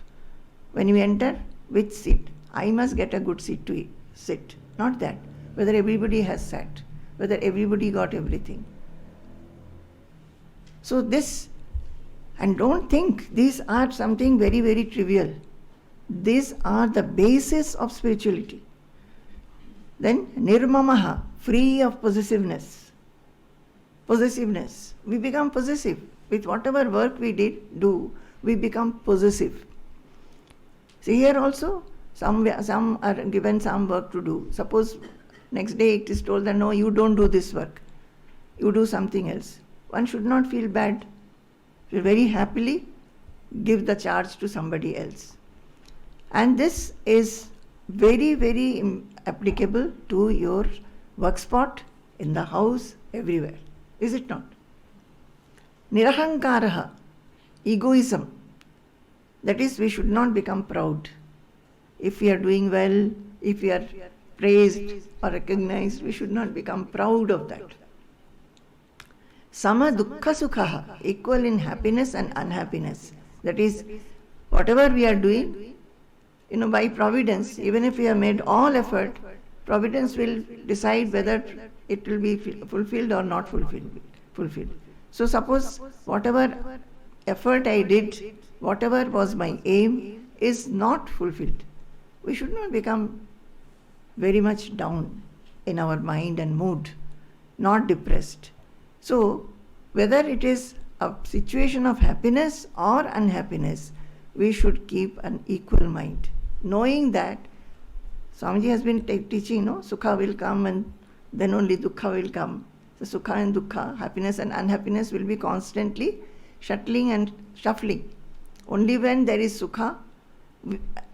When we enter, which seat? I must get a good seat to sit. Not that. Whether everybody has sat, whether everybody got everything. So this, and don't think these are something very, very trivial. These are the basis of spirituality. Then nirmamaha, free of possessiveness. Possessiveness. We become possessive. With whatever work we do, we become possessive. See here also, some are given some work to do. Suppose next day it is told that no, you don't do this work. You do something else. One should not feel bad. You very happily give the charge to somebody else. And this is very, very applicable to your work spot, in the house, everywhere. Is it not? Nirahankaraha, egoism. That is, we should not become proud. If we are doing well, if we are praised or recognized, we should not become proud of that. Sama dukkha sukhaha, equal in happiness and unhappiness. That is, whatever we are doing, by Providence, even if we have made all effort, Providence will decide whether it will be fulfilled or not fulfilled. So suppose whatever effort I did, whatever was my aim, is not fulfilled. We should not become very much down in our mind and mood, not depressed. So whether it is a situation of happiness or unhappiness, we should keep an equal mind, knowing that Swamiji has been teaching, Sukha will come and then only Dukkha will come. So Sukha and Dukkha, happiness and unhappiness will be constantly shuttling and shuffling. Only when there is Sukha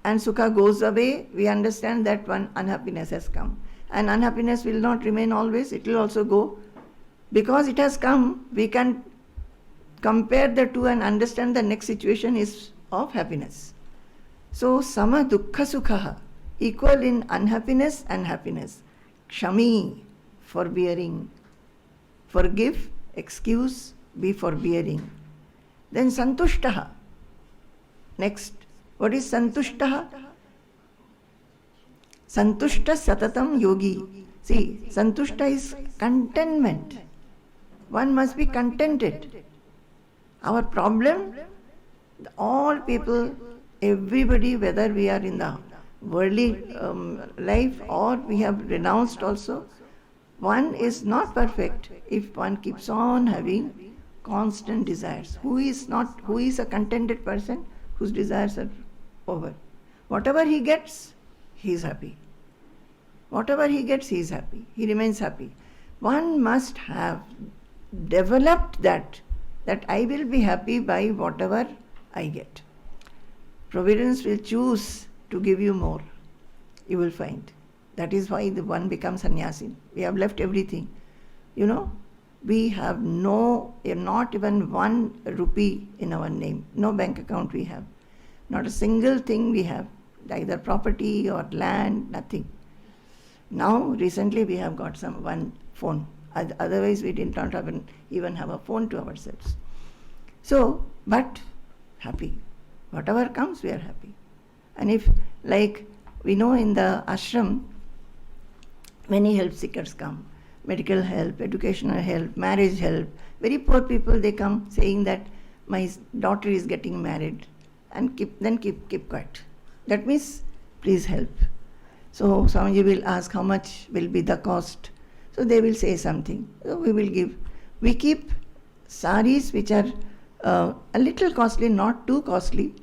and Sukha goes away, we understand that one unhappiness has come. And unhappiness will not remain always, it will also go. Because it has come, we can compare the two and understand the next situation is of happiness. So sama dukkha sukha, equal in unhappiness and happiness. Kshami, forbearing. Forgive, excuse, be forbearing. Then santushtaha. Next, what is santushtaha? Santushta satatam yogi. See, santushta is contentment. One must be contented. Our problem, all people, everybody, whether we are in the worldly life or we have renounced also, one is not perfect if one keeps on having constant desires. Who is a contented person whose desires are over? Whatever he gets, he is happy. Whatever he gets, he is happy. He remains happy. One must have developed that I will be happy by whatever I get. Providence will choose to give you more. You will find. That is why the one becomes sannyasin. We have left everything. We have not even 1 rupee in our name. No bank account we have. Not a single thing we have. Either property or land, nothing. Now, recently we have got one phone. Otherwise we did not even have a phone to ourselves. So, but happy. Whatever comes, we are happy. And if, like we know in the ashram, many help seekers come. Medical help, educational help, marriage help. Very poor people, they come saying that my daughter is getting married, and keep quiet. That means, please help. So Swamiji will ask how much will be the cost. So they will say something. So we will give. We keep saris which are a little costly, not too costly,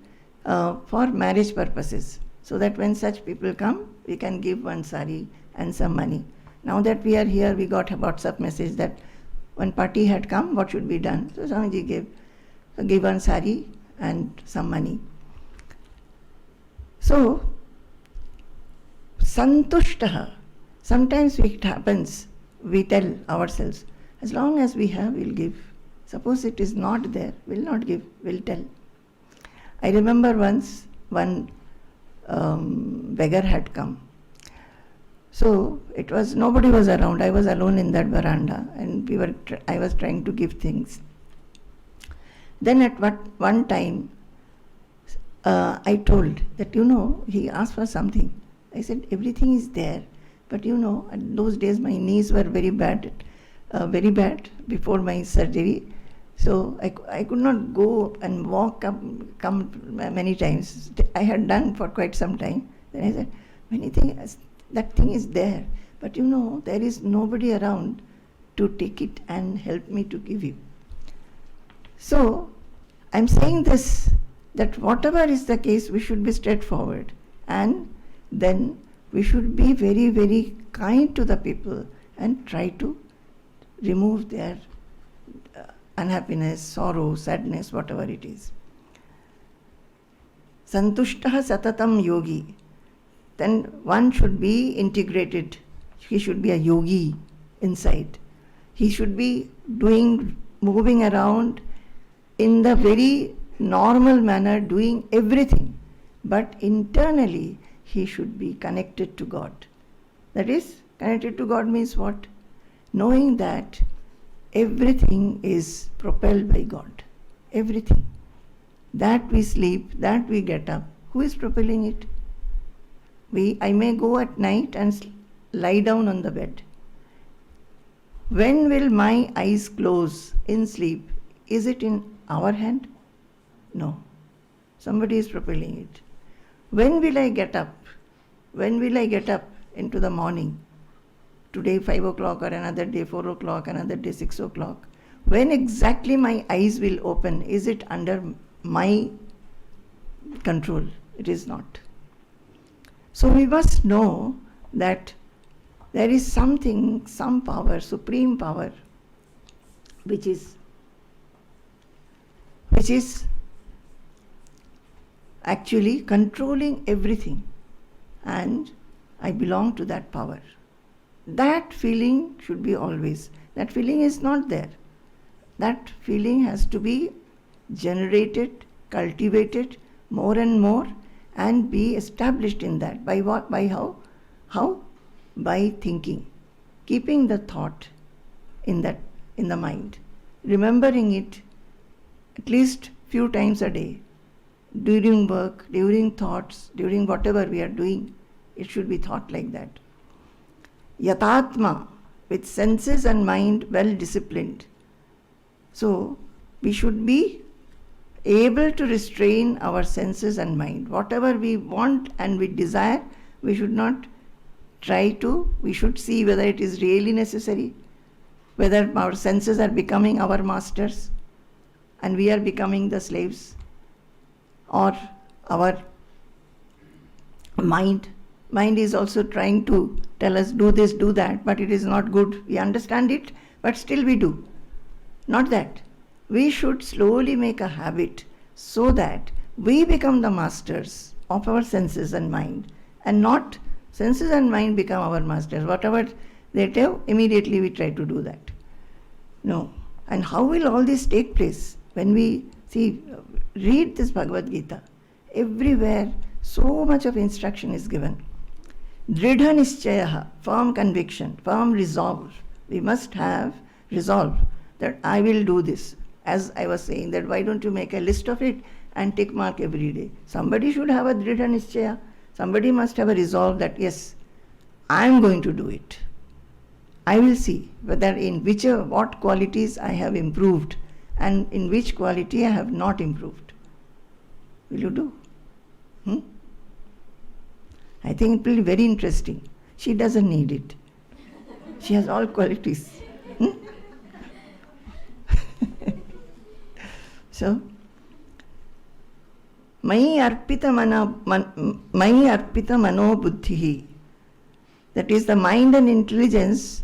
for marriage purposes. So that when such people come, we can give one sari and some money. Now that we are here, we got a WhatsApp message that one party had come, what should be done? So Swamiji gave one sari and some money. So, santushtaha. Sometimes it happens, we tell ourselves, as long as we have, we'll give. Suppose it is not there, we'll not give, we'll tell. I remember once one beggar had come. So nobody was around. I was alone in that veranda, and I was trying to give things. Then at one time, I told that, he asked for something. I said, everything is there, but at those days my knees were very bad before my surgery. So I could not go and come many times. I had done for quite some time. Then I said, that thing is there, but there is nobody around to take it and help me to give you. So I'm saying this, that whatever is the case, we should be straightforward, and then we should be very, very kind to the people and try to remove their unhappiness, sorrow, sadness, whatever it is. Santushtaha satatam yogi. Then one should be integrated. He should be a yogi inside. He should be moving around in the very normal manner, doing everything. But internally, he should be connected to God. That is, connected to God means what? Knowing that everything is propelled by God. Everything. That we sleep, that we get up. Who is propelling it? I may go at night and lie down on the bed. When will my eyes close in sleep? Is it in our hand? No. Somebody is propelling it. When will I get up? When will I get up into the morning? Today 5 o'clock, or another day 4 o'clock, another day 6 o'clock. When exactly my eyes will open? Is it under my control? It is not. So we must know that there is something, some power, supreme power, which is actually controlling everything, and I belong to that power. That feeling should be always. That feeling is not there. That feeling has to be generated, cultivated more and more, and be established in that. By what? By how? How? By thinking, keeping the thought in the mind, remembering it at least few times a day, during work, during thoughts, during whatever we are doing. It should be thought like that. Yatatma, with senses and mind well disciplined. So we should be able to restrain our senses and mind. Whatever we want and we desire, we should not we should see whether it is really necessary, whether our senses are becoming our masters and we are becoming the slaves, or our mind is also trying to tell us do this, do that, but it is not good. We understand it, but still we do. Not that. We should slowly make a habit so that we become the masters of our senses and mind, and not senses and mind become our masters. Whatever they tell, immediately we try to do that. No. And how will all this take place? When we read this Bhagavad Gita, everywhere so much of instruction is given. Dridha nischaya, firm conviction, firm resolve. We must have resolve that I will do this. As I was saying, that why don't you make a list of it and tick mark every day? Somebody should have a dridha nischaya. Somebody must have a resolve that yes, I am going to do it. I will see whether what qualities I have improved and in which quality I have not improved. Will you do? I think it will be very interesting. She doesn't need it. She has all qualities. So, Mayi arpita mano buddhihi. That is the mind and intelligence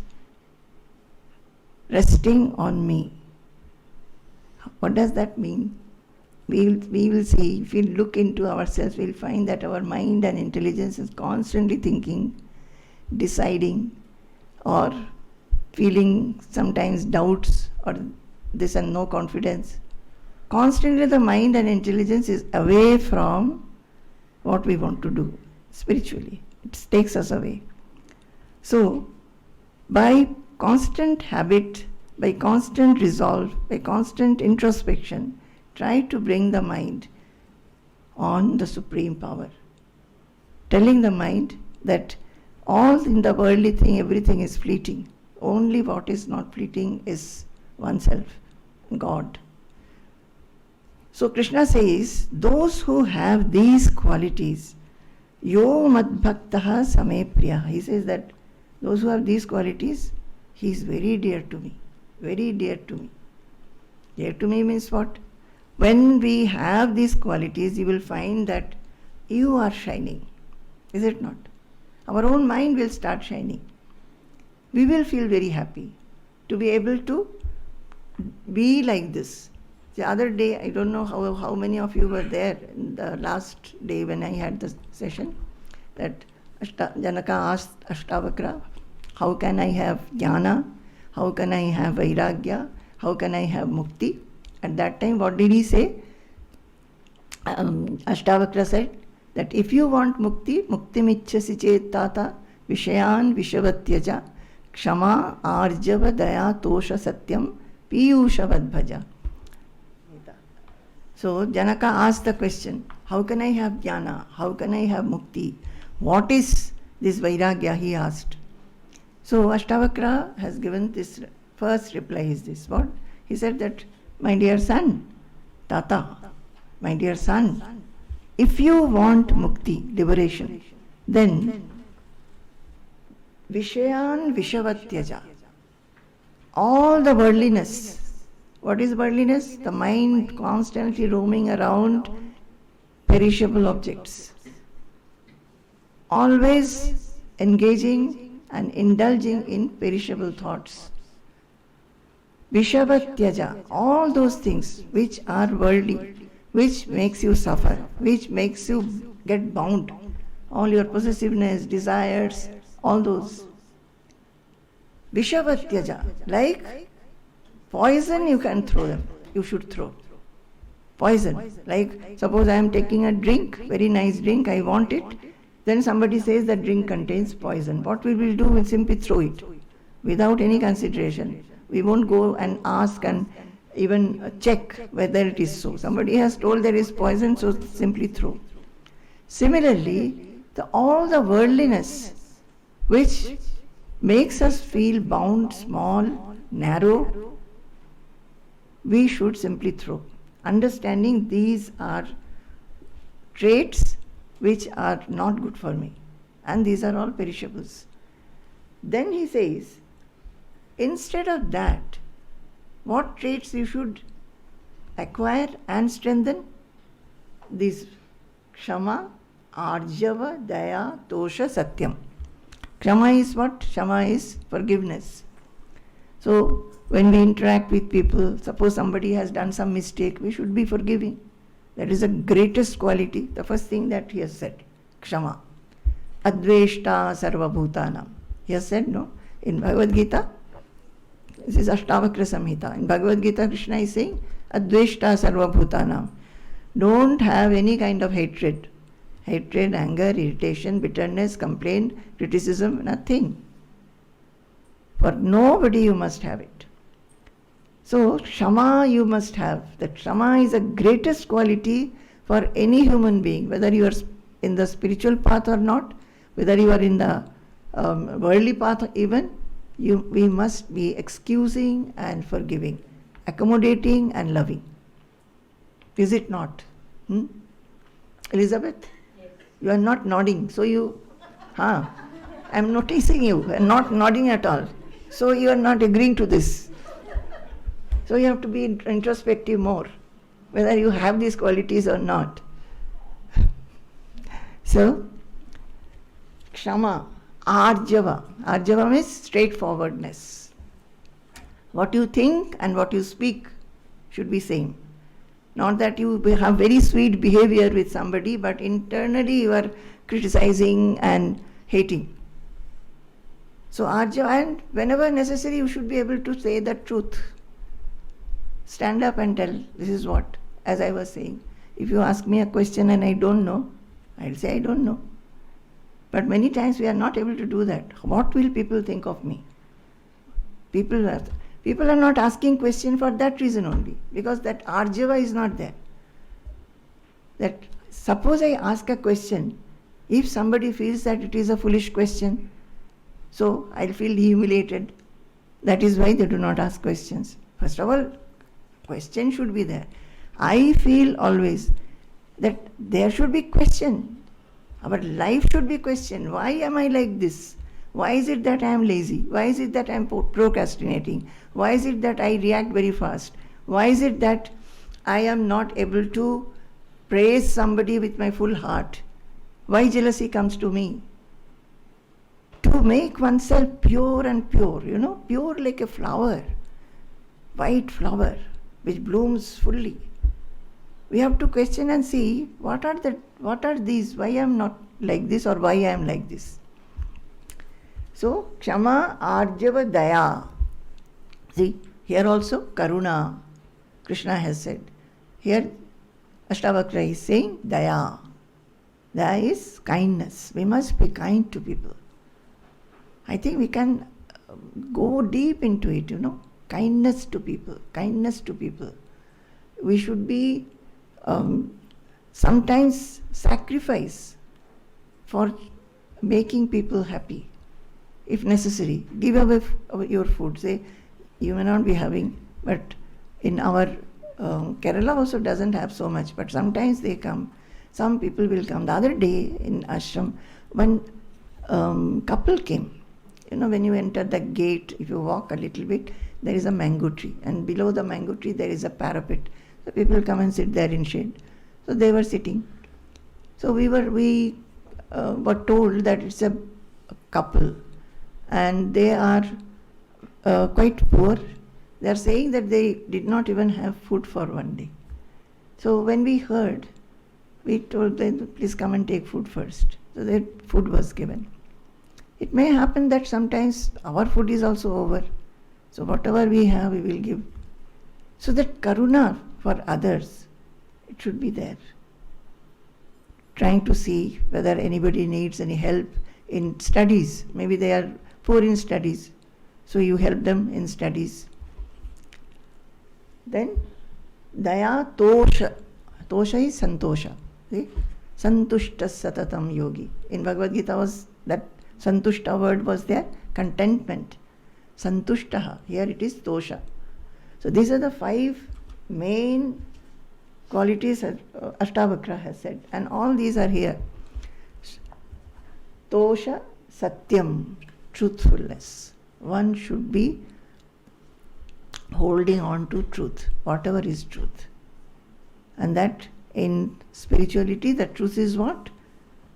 resting on me. What does that mean? We will see, if we look into ourselves, we will find that our mind and intelligence is constantly thinking, deciding, or feeling sometimes doubts or this and no confidence. Constantly the mind and intelligence is away from what we want to do spiritually. It takes us away. So, by constant habit, by constant resolve, by constant introspection, try to bring the mind on the supreme power. Telling the mind that all in the worldly thing, everything is fleeting. Only what is not fleeting is oneself, God. So Krishna says, those who have these qualities, yo madbhaktaha same priya. He says that those who have these qualities, he is very dear to me. Very dear to me. Dear to me means what? When we have these qualities, you will find that you are shining. Is it not? Our own mind will start shining. We will feel very happy to be able to be like this. The other day, I don't know how many of you were there in the last day when I had the session, that Janaka asked Ashtavakra, how can I have jnana? How can I have vairagya? How can I have mukti? At that time, what did he say? Ashtavakra said that if you want mukti, mukti michchasi chet tata vishayan vishavatyaja kshama arjava daya tosha satyam piyushavad bhaja. So Janaka asked the question, how can I have jnana? How can I have mukti? What is this Vairagya, he asked. So Ashtavakra has given this first reply is this. What? He said that, my dear son, Tata, my dear son, if you want mukti, liberation, then Vishayan Vishavatyaja, all the worldliness. What is worldliness? The mind constantly roaming around perishable objects, always engaging and indulging in perishable thoughts. Vishavatyaja, all those things which are worldly, which makes you suffer, which makes you get bound, all your possessiveness, desires, all those. Vishavatyaja, like poison you can throw them, you should throw. Poison, like suppose I am taking a drink, very nice drink, I want it, then somebody says that drink contains poison. What we will do, we'll simply throw it without any consideration. We won't go and ask and even check whether it is so. Somebody has told there is poison, so simply throw. Similarly, all the worldliness which makes us feel bound, small, narrow, we should simply throw. Understanding these are traits which are not good for me, and these are all perishables. Then he says, instead of that, what traits you should acquire and strengthen? These Kshama, Arjava, Daya, Tosha, Satyam. Kshama is what? Kshama is forgiveness. So, when we interact with people, suppose somebody has done some mistake, we should be forgiving. That is the greatest quality, the first thing that he has said. Kshama. Adveshta sarva bhutanam. He has said, no? In Bhagavad Gita, this is Ashtavakra Samhita. In Bhagavad Gita, Krishna is saying, Adveshta sarva bhutanam. Don't have any kind of hatred. Hatred, anger, irritation, bitterness, complaint, criticism, nothing. For nobody you must have it. So, Kshama you must have. That Kshama is the greatest quality for any human being, whether you are in the spiritual path or not, whether you are in the worldly path even, we must be excusing and forgiving, accommodating and loving. Is it not? Elizabeth? Yes. You are not nodding, so you, I am noticing you, and not nodding at all. So you are not agreeing to this. So you have to be introspective more, whether you have these qualities or not. So, Kshama, Arjava. Arjava means straightforwardness. What you think and what you speak should be same. Not that you have very sweet behavior with somebody, but internally you are criticizing and hating. So Arjava, and whenever necessary you should be able to say the truth. Stand up and tell, this is what, as I was saying. If you ask me a question and I don't know, I'll say I don't know. But many times we are not able to do that. What will people think of me? People are not asking question for that reason only, because that Arjava is not there. That suppose I ask a question, if somebody feels that it is a foolish question, so I'll feel humiliated. That is why they do not ask questions. First of all, question should be there. I feel always that there should be question. Our life should be question. Why am I like this? Why is it that I am lazy? Why is it that I am procrastinating? Why is it that I react very fast? Why is it that I am not able to praise somebody with my full heart? Why jealousy comes to me? To make oneself pure and pure, pure like a flower, white flower, which blooms fully. We have to question and see what are these, why I am not like this or why I am like this. So, Kshama, Arjava, Daya. See, here also Karuna, Krishna has said. Here Ashtavakra is saying Daya. Daya is kindness. We must be kind to people. I think we can go deep into it, kindness to people, kindness to people. We should be sometimes sacrifice for making people happy, if necessary. Give away your food. Say, you may not be having, but in our Kerala also doesn't have so much, but sometimes they come. Some people will come. The other day in Asham, one couple came. You know, when you enter the gate, if you walk a little bit, there is a mango tree, and below the mango tree there is a parapet. So people come and sit there in shade. So they were sitting. So we were told that it's a couple, and they are quite poor. They are saying that they did not even have food for one day. So when we heard, we told them, please come and take food first. So their food was given. It may happen that sometimes our food is also over. So whatever we have, we will give. So that karuna for others, it should be there. Trying to see whether anybody needs any help in studies. Maybe they are poor in studies, so you help them in studies. Then, daya tosha. Tosha is santosha. See? Santushta satatam yogi. In Bhagavad Gita was that santushta word was there, contentment. Santushtaha. Here it is tosha. So these are the 5 main qualities Ashtavakra has said, and all these are here. Tosha, satyam, truthfulness. One should be holding on to truth, whatever is truth. And that in spirituality, the truth is what?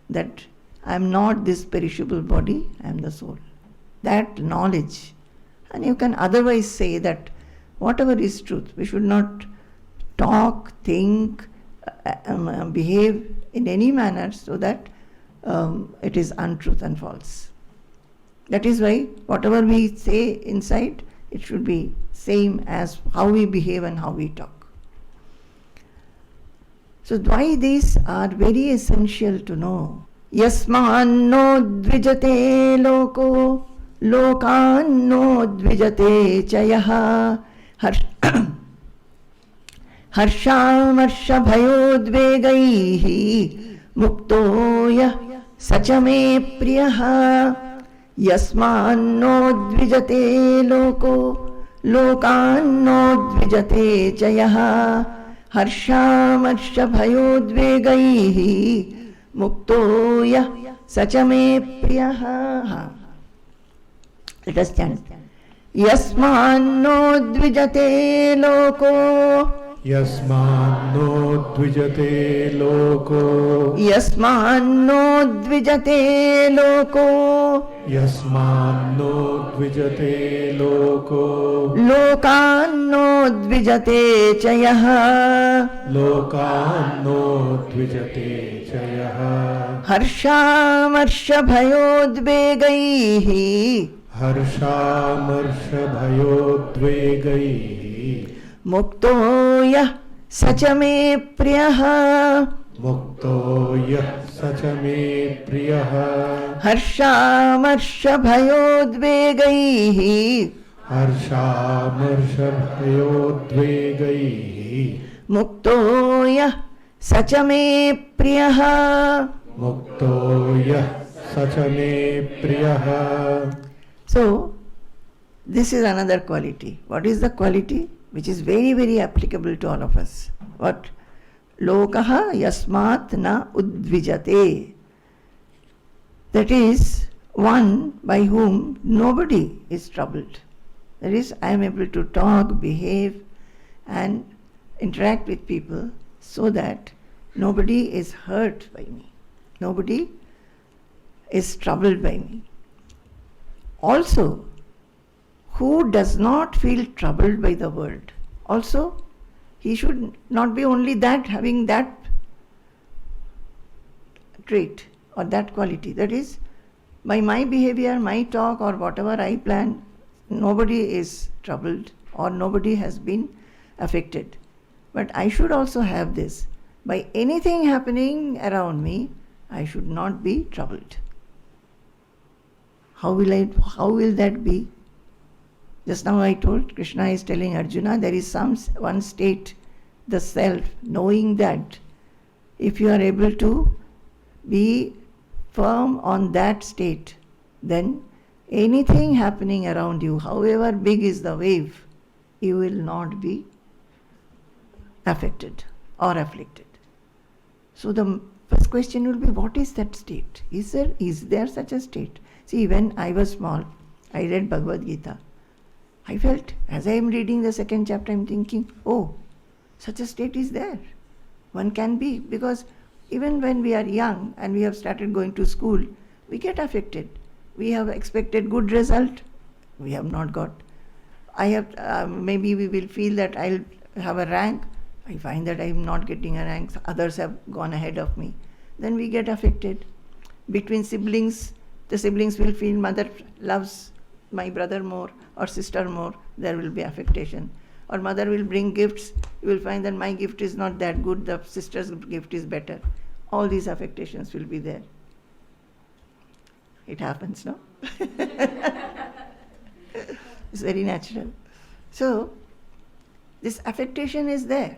That I am not this perishable body, I am the soul. That knowledge. And you can otherwise say that whatever is truth, we should not talk, think, behave in any manner so that it is untruth and false. That is why whatever we say inside, it should be same as how we behave and how we talk. So why these are very essential to know. Yasman dvijate loko, lokan dvijate chayaha, harshamarshbhayodvegaihi, muktoya sachame priyaha. Yasman dvijate loko, lokan dvijate chayaha, harshamarshbhayodvegaihi, muktoya sachame priyaha. Let us chant. Yasman dvijate loko, Yasmano dvijate loko, Yasmano dvijate loko, Yasmano dvijate loko, lokano dvijate chayaha, lokano dvijate chayaha, harshamarshbhayodvegaihi, harshamarshbhayodvegaihi, muktoya sachame priyaha, muktoya sachame priyaha, harshamarshbhayodvegaihi, harshamarshbhayodvegaihi, muktoya sachame priyaha. muktoya sachame priyaha. So, this is another quality. What is the quality? Which is very, very applicable to all of us. What? Lokaha yasmat na udvijate. That is one by whom nobody is troubled. That is, I am able to talk, behave, and interact with people so that nobody is hurt by me. Nobody is troubled by me. Also, who does not feel troubled by the world? Also, he should not be only that, having that trait or that quality. That is, by my behavior, my talk, or whatever I plan, nobody is troubled or nobody has been affected. But I should also have this. By anything happening around me, I should not be troubled. How will that be? Just now I told, Krishna is telling Arjuna, there is one state, the self, knowing that if you are able to be firm on that state, then anything happening around you, however big is the wave, you will not be affected or afflicted. So the first question will be, what is that state? Is there such a state? See, when I was small, I read Bhagavad Gita. I felt, as I am reading the second chapter, I am thinking, oh, such a state is there. One can be, because even when we are young and we have started going to school, we get affected. We have expected good result, we have not got. Maybe we will feel that I'll have a rank. I find that I'm not getting a rank. Others have gone ahead of me. Then we get affected. Between siblings, the siblings will feel mother loves my brother more or sister more. There will be affectation. Or mother will bring gifts. You will find that my gift is not that good. The sister's gift is better. All these affectations will be there. It happens, no? It's very natural. So, this affectation is there.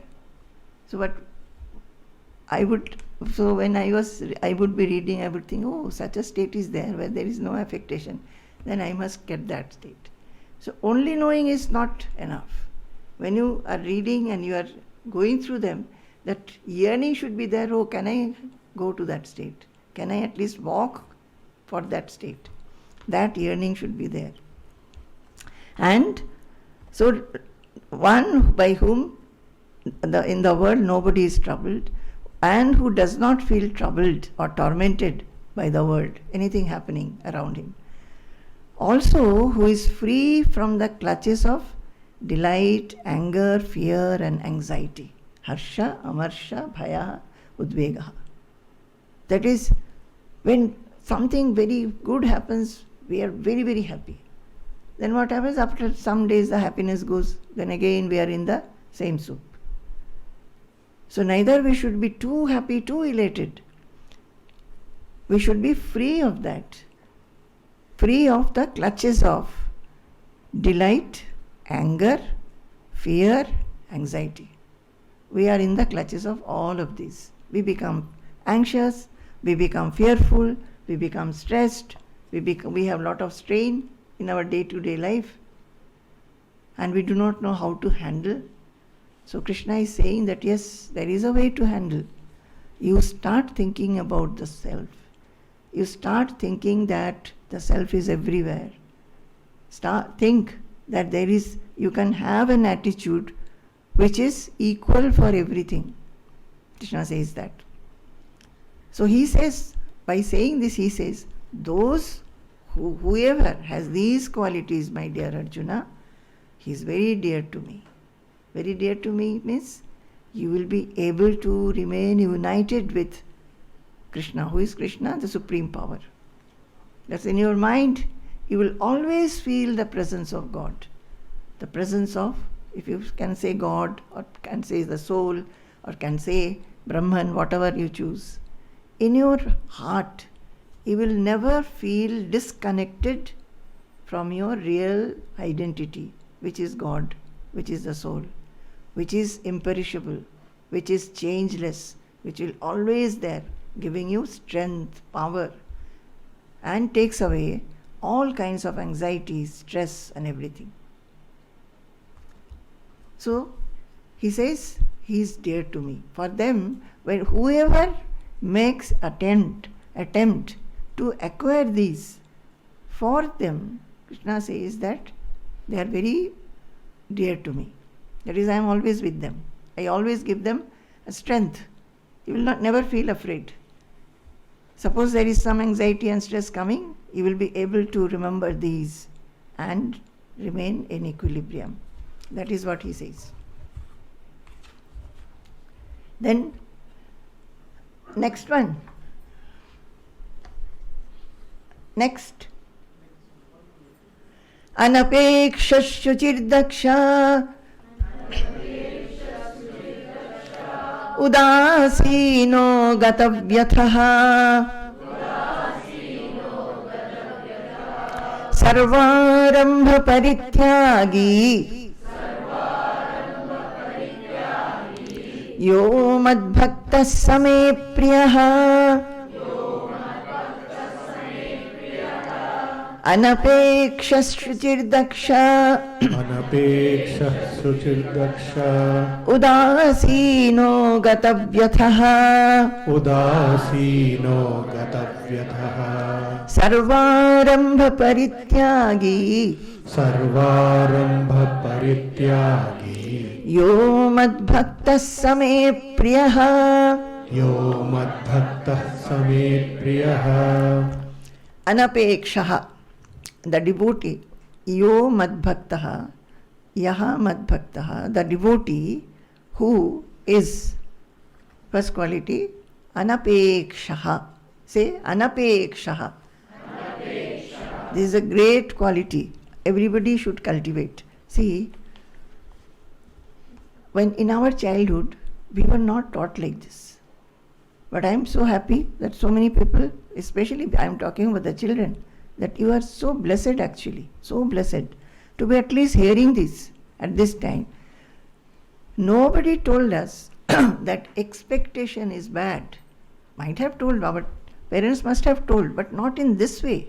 So when I would be reading, I would think, oh, such a state is there where there is no affectation. Then I must get that state. So only knowing is not enough. When you are reading and you are going through them, that yearning should be there. Oh, can I go to that state? Can I at least walk for that state? That yearning should be there. And so one by whom in the world nobody is troubled, and who does not feel troubled or tormented by the world, anything happening around him. Also, who is free from the clutches of delight, anger, fear and anxiety. Harsha, amarsha, bhaya, udvegaha. That is, when something very good happens, we are very, very happy. Then what happens? After some days the happiness goes, then again we are in the same soup. So neither we should be too happy, too elated. We should be free of that, free of the clutches of delight, anger, fear, anxiety. We are in the clutches of all of these. We become anxious, we become fearful, we become stressed, we have a lot of strain in our day-to-day life, and we do not know how to handle. So Krishna is saying that yes, there is a way to handle. You start thinking about the self. You start thinking that the self is everywhere. Think that you can have an attitude which is equal for everything. Krishna says that. So he says, by saying this, he says, whoever has these qualities, my dear Arjuna, he is very dear to me. Very dear to me means you will be able to remain united with Krishna. Who is Krishna? The Supreme Power. That's in your mind. You will always feel the presence of God. The presence of, if you can say God, or can say the soul, or can say Brahman, whatever you choose. In your heart, you will never feel disconnected from your real identity, which is God, which is the soul, which is imperishable, which is changeless, which will always there, giving you strength, power, and takes away all kinds of anxieties, stress and everything. So, he says, he is dear to me. For them, when whoever makes attempt to acquire these, for them, Krishna says that they are very dear to me. That is, I am always with them. I always give them a strength. You will never feel afraid. Suppose there is some anxiety and stress coming, you will be able to remember these and remain in equilibrium. That is what he says. Then, next one. Next. Anapeksha shuchirdaksha Udasino gatavyathaha Sarvarambha parityagi Yo madbhaktas same priyaha Anapeksha shruchirdaksha Anapekshah Suchirdaksha Udasino gatavyathaha Udasino Gatavyathaha Sarvarambha parityagi Sarvarambha Parityagi Yo madbhaktas same priyaha Yo Madbhaktah Same Priyaha Anapekshaha, the devotee. Yo madbhaktaha, yaha madbhaktaha, the devotee who is, first quality, anapekshaha. Say anapekshaha. This is a great quality everybody should cultivate. See, when in our childhood we were not taught like this. But I am so happy that so many people, especially I am talking about the children, that you are so blessed actually, so blessed to be at least hearing this at this time. Nobody told us that expectation is bad. Might have told, our parents must have told, but not in this way.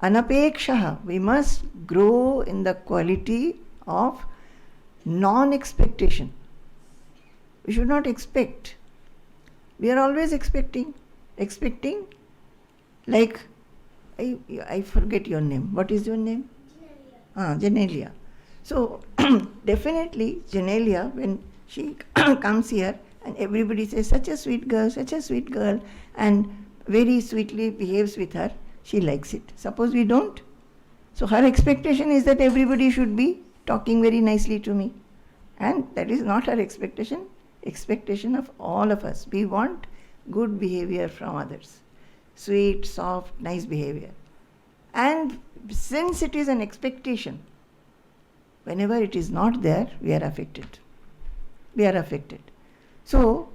Anapekshaha, we must grow in the quality of non-expectation. We should not expect. We are always expecting, like, I forget your name. What is your name? Janelia. So, definitely Janelia, when she comes here and everybody says, such a sweet girl, and very sweetly behaves with her, she likes it. Suppose we don't? So her expectation is that everybody should be talking very nicely to me. And that is not her expectation of all of us. We want good behavior from others. Sweet, soft, nice behavior. And since it is an expectation, whenever it is not there, we are affected. So,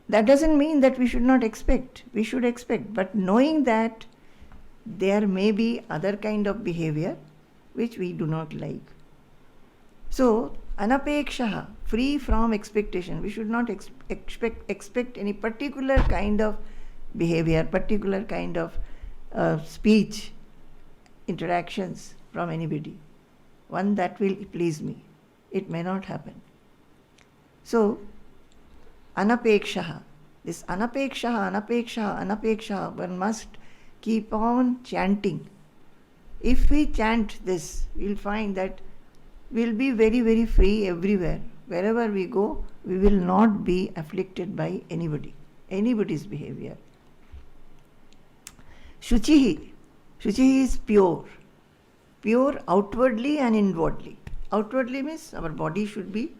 that doesn't mean that we should not expect. We should expect. But knowing that there may be other kind of behavior which we do not like. So, anapekshaha, free from expectation. We should not expect any particular kind of behavior, particular kind of speech, interactions from anybody. One that will please me. It may not happen. So, anapekshaha. This anapekshaha, one must keep on chanting. If we chant this, we'll find that we'll be very, very free everywhere. Wherever we go, we will not be afflicted by anybody's behavior. Shuchihi. Shuchihi is pure outwardly and inwardly. Outwardly means our body should be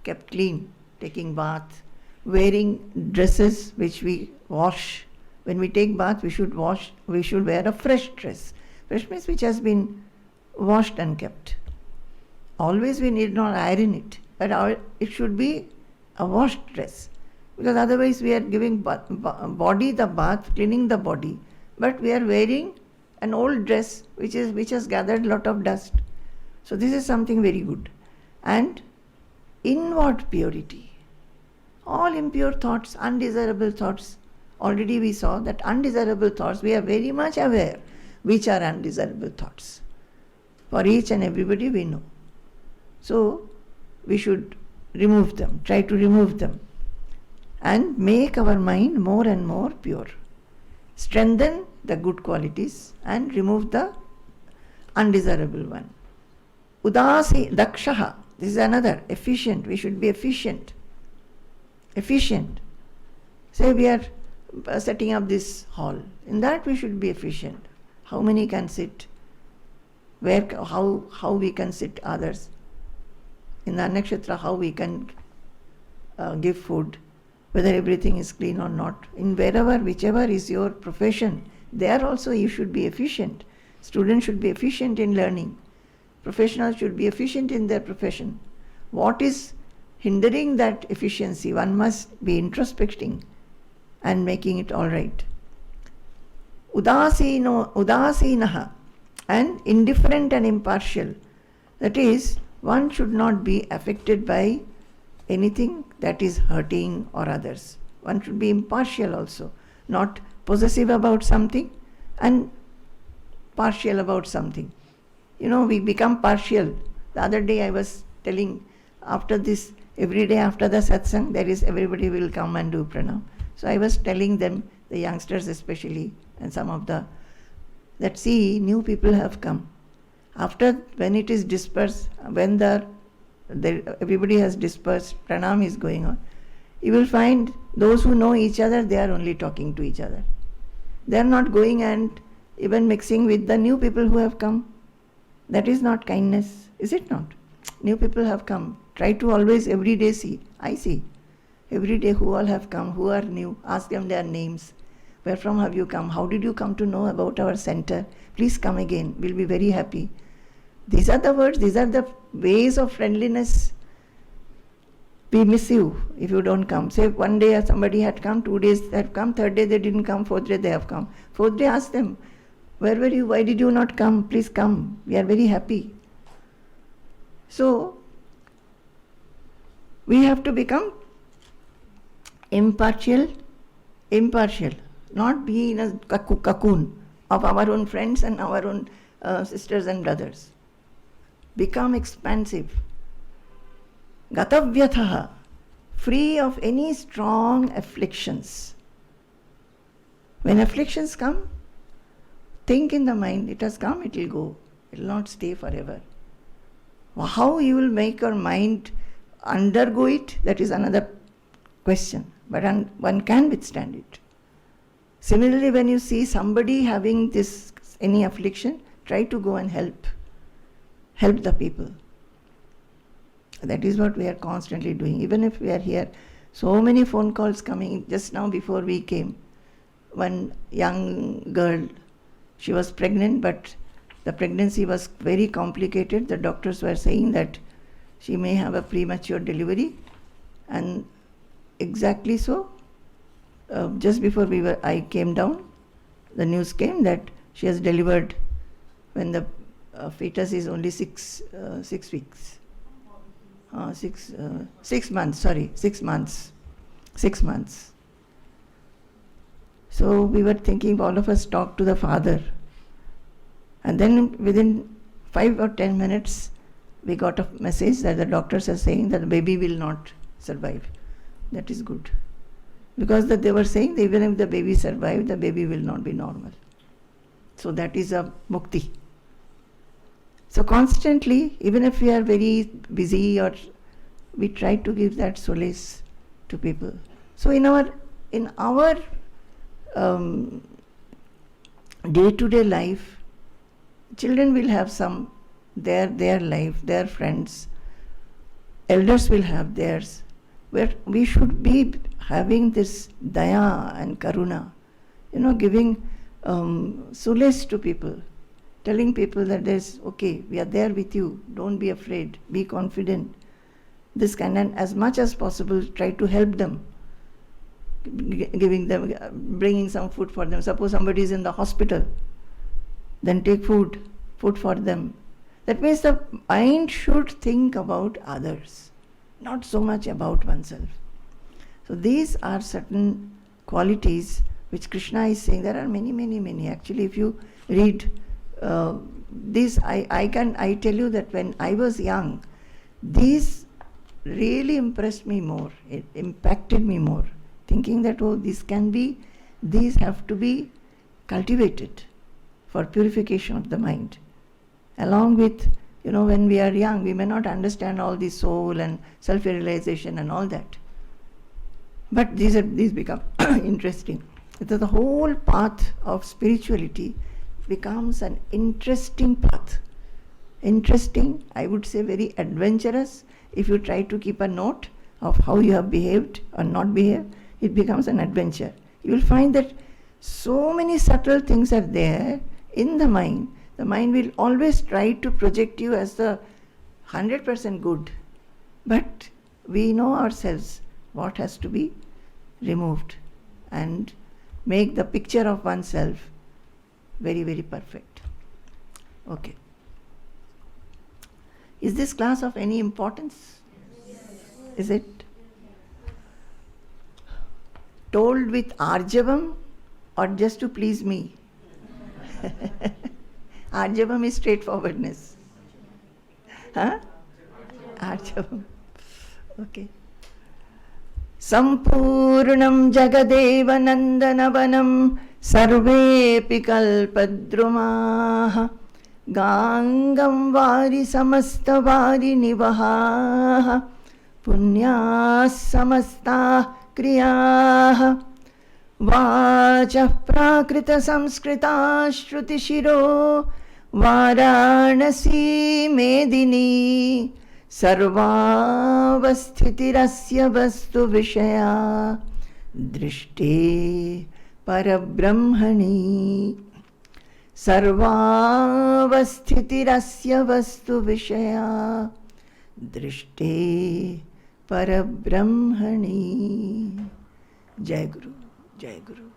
kept clean, taking bath, wearing dresses which we wash. When we take bath, we should wear a fresh dress. Fresh means which has been washed and kept. Always we need not iron it, but it should be a washed dress. Because otherwise we are giving body the bath, cleaning the body, but we are wearing an old dress which has gathered a lot of dust. So this is something very good. And inward purity. All impure thoughts, undesirable thoughts. Already we saw that undesirable thoughts, we are very much aware which are undesirable thoughts. For each and everybody we know. So we should remove them, try to remove them, and make our mind more and more pure. Strengthen the good qualities and remove the undesirable one. Udasi dakshaha. This is another, efficient. We should be efficient. Say we are setting up this hall. In that we should be efficient. How many can sit? How we can sit others? In the nakshatra, how we can give food, whether everything is clean or not. In whichever is your profession, there also you should be efficient. Students should be efficient in learning. Professionals should be efficient in their profession. What is hindering that efficiency? One must be introspecting and making it all right. Udasinaha, and indifferent and impartial. That is, one should not be affected by anything that is hurting or others. One should be impartial also, not possessive about something and partial about something. We become partial. The other day I was telling, after this, every day after the satsang, everybody will come and do pranam. So I was telling them, the youngsters especially, and some of that see, new people have come. After, when it is dispersed, when everybody has dispersed, pranam is going on, you will find those who know each other, they are only talking to each other. They are not going and even mixing with the new people who have come. That is not kindness, is it not? New people have come. Try to always every day see. I see. Every day who all have come, who are new. Ask them their names. Where from have you come? How did you come to know about our center? Please come again. We'll be very happy. These are the words, these are the ways of friendliness. We miss you if you don't come. Say one day somebody had come, 2 days they have come, third day they didn't come, fourth day they have come. Fourth day ask them, where were you? Why did you not come? Please come. We are very happy. So, we have to become impartial, not be in a cocoon of our own friends and our own sisters and brothers. Become expansive. Gatavyathaha, free of any strong afflictions. When afflictions come, think in the mind, it has come, it will go. It will not stay forever. How you will make your mind undergo it, that is another question. But one can withstand it. Similarly, when you see somebody having any affliction, try to go and help the people. That is what we are constantly doing. Even if we are here, so many phone calls coming. Just now before we came, one young girl, she was pregnant, but the pregnancy was very complicated. The doctors were saying that she may have a premature delivery, and exactly so. Just before I came down, the news came that she has delivered when the fetus is only 6 weeks. 6 months, sorry, 6 months. 6 months. So we were thinking, all of us talked to the father. And then within 5 or 10 minutes, we got a message that the doctors are saying that the baby will not survive. That is good. Because that they were saying that even if the baby survives, the baby will not be normal. So that is a mukti. So constantly, even if we are very busy, or we try to give that solace to people. So in our day-to-day life, children will have their life, their friends. Elders will have theirs. Where we should be having this daya and karuna, giving solace to people. Telling people that there's, okay, we are there with you, don't be afraid, be confident. This kind, and as much as possible, try to help them, giving them, bringing some food for them. Suppose somebody is in the hospital, then take food for them. That means the mind should think about others, not so much about oneself. So these are certain qualities which Krishna is saying. There are many. Actually, if you read this, I tell you that when I was young, these really impressed me more. It impacted me more. Thinking that, these have to be cultivated for purification of the mind. Along with, when we are young, we may not understand all the soul and self-realization and all that. But these become interesting. The whole path of spirituality becomes an interesting path. Interesting, I would say very adventurous. If you try to keep a note of how you have behaved or not behaved, it becomes an adventure. You will find that so many subtle things are there in the mind. The mind will always try to project you as the 100% good. But we know ourselves what has to be removed and make the picture of oneself very, very perfect. Okay. Is this class of any importance? Yes. Is it? Told with arjavam or just to please me? Arjavam is straightforwardness. Huh? Arjavam. Okay. Sampurnam Jagadeva Nandanavanam Sarvepi Kalpadrumaha Gangam Vari Samasta Vari Nivaha Punyas Samasta Kriyaha Vachah Prakrita Samskrita Shruti Shiro Varanasi Medini Sarvavasthitirasya Vastu Vishaya Drishti Parabrahmani Sarvavasthitirasya Vastu Vishaya Drishti Parabrahmani. Jai Guru, Jai Guru.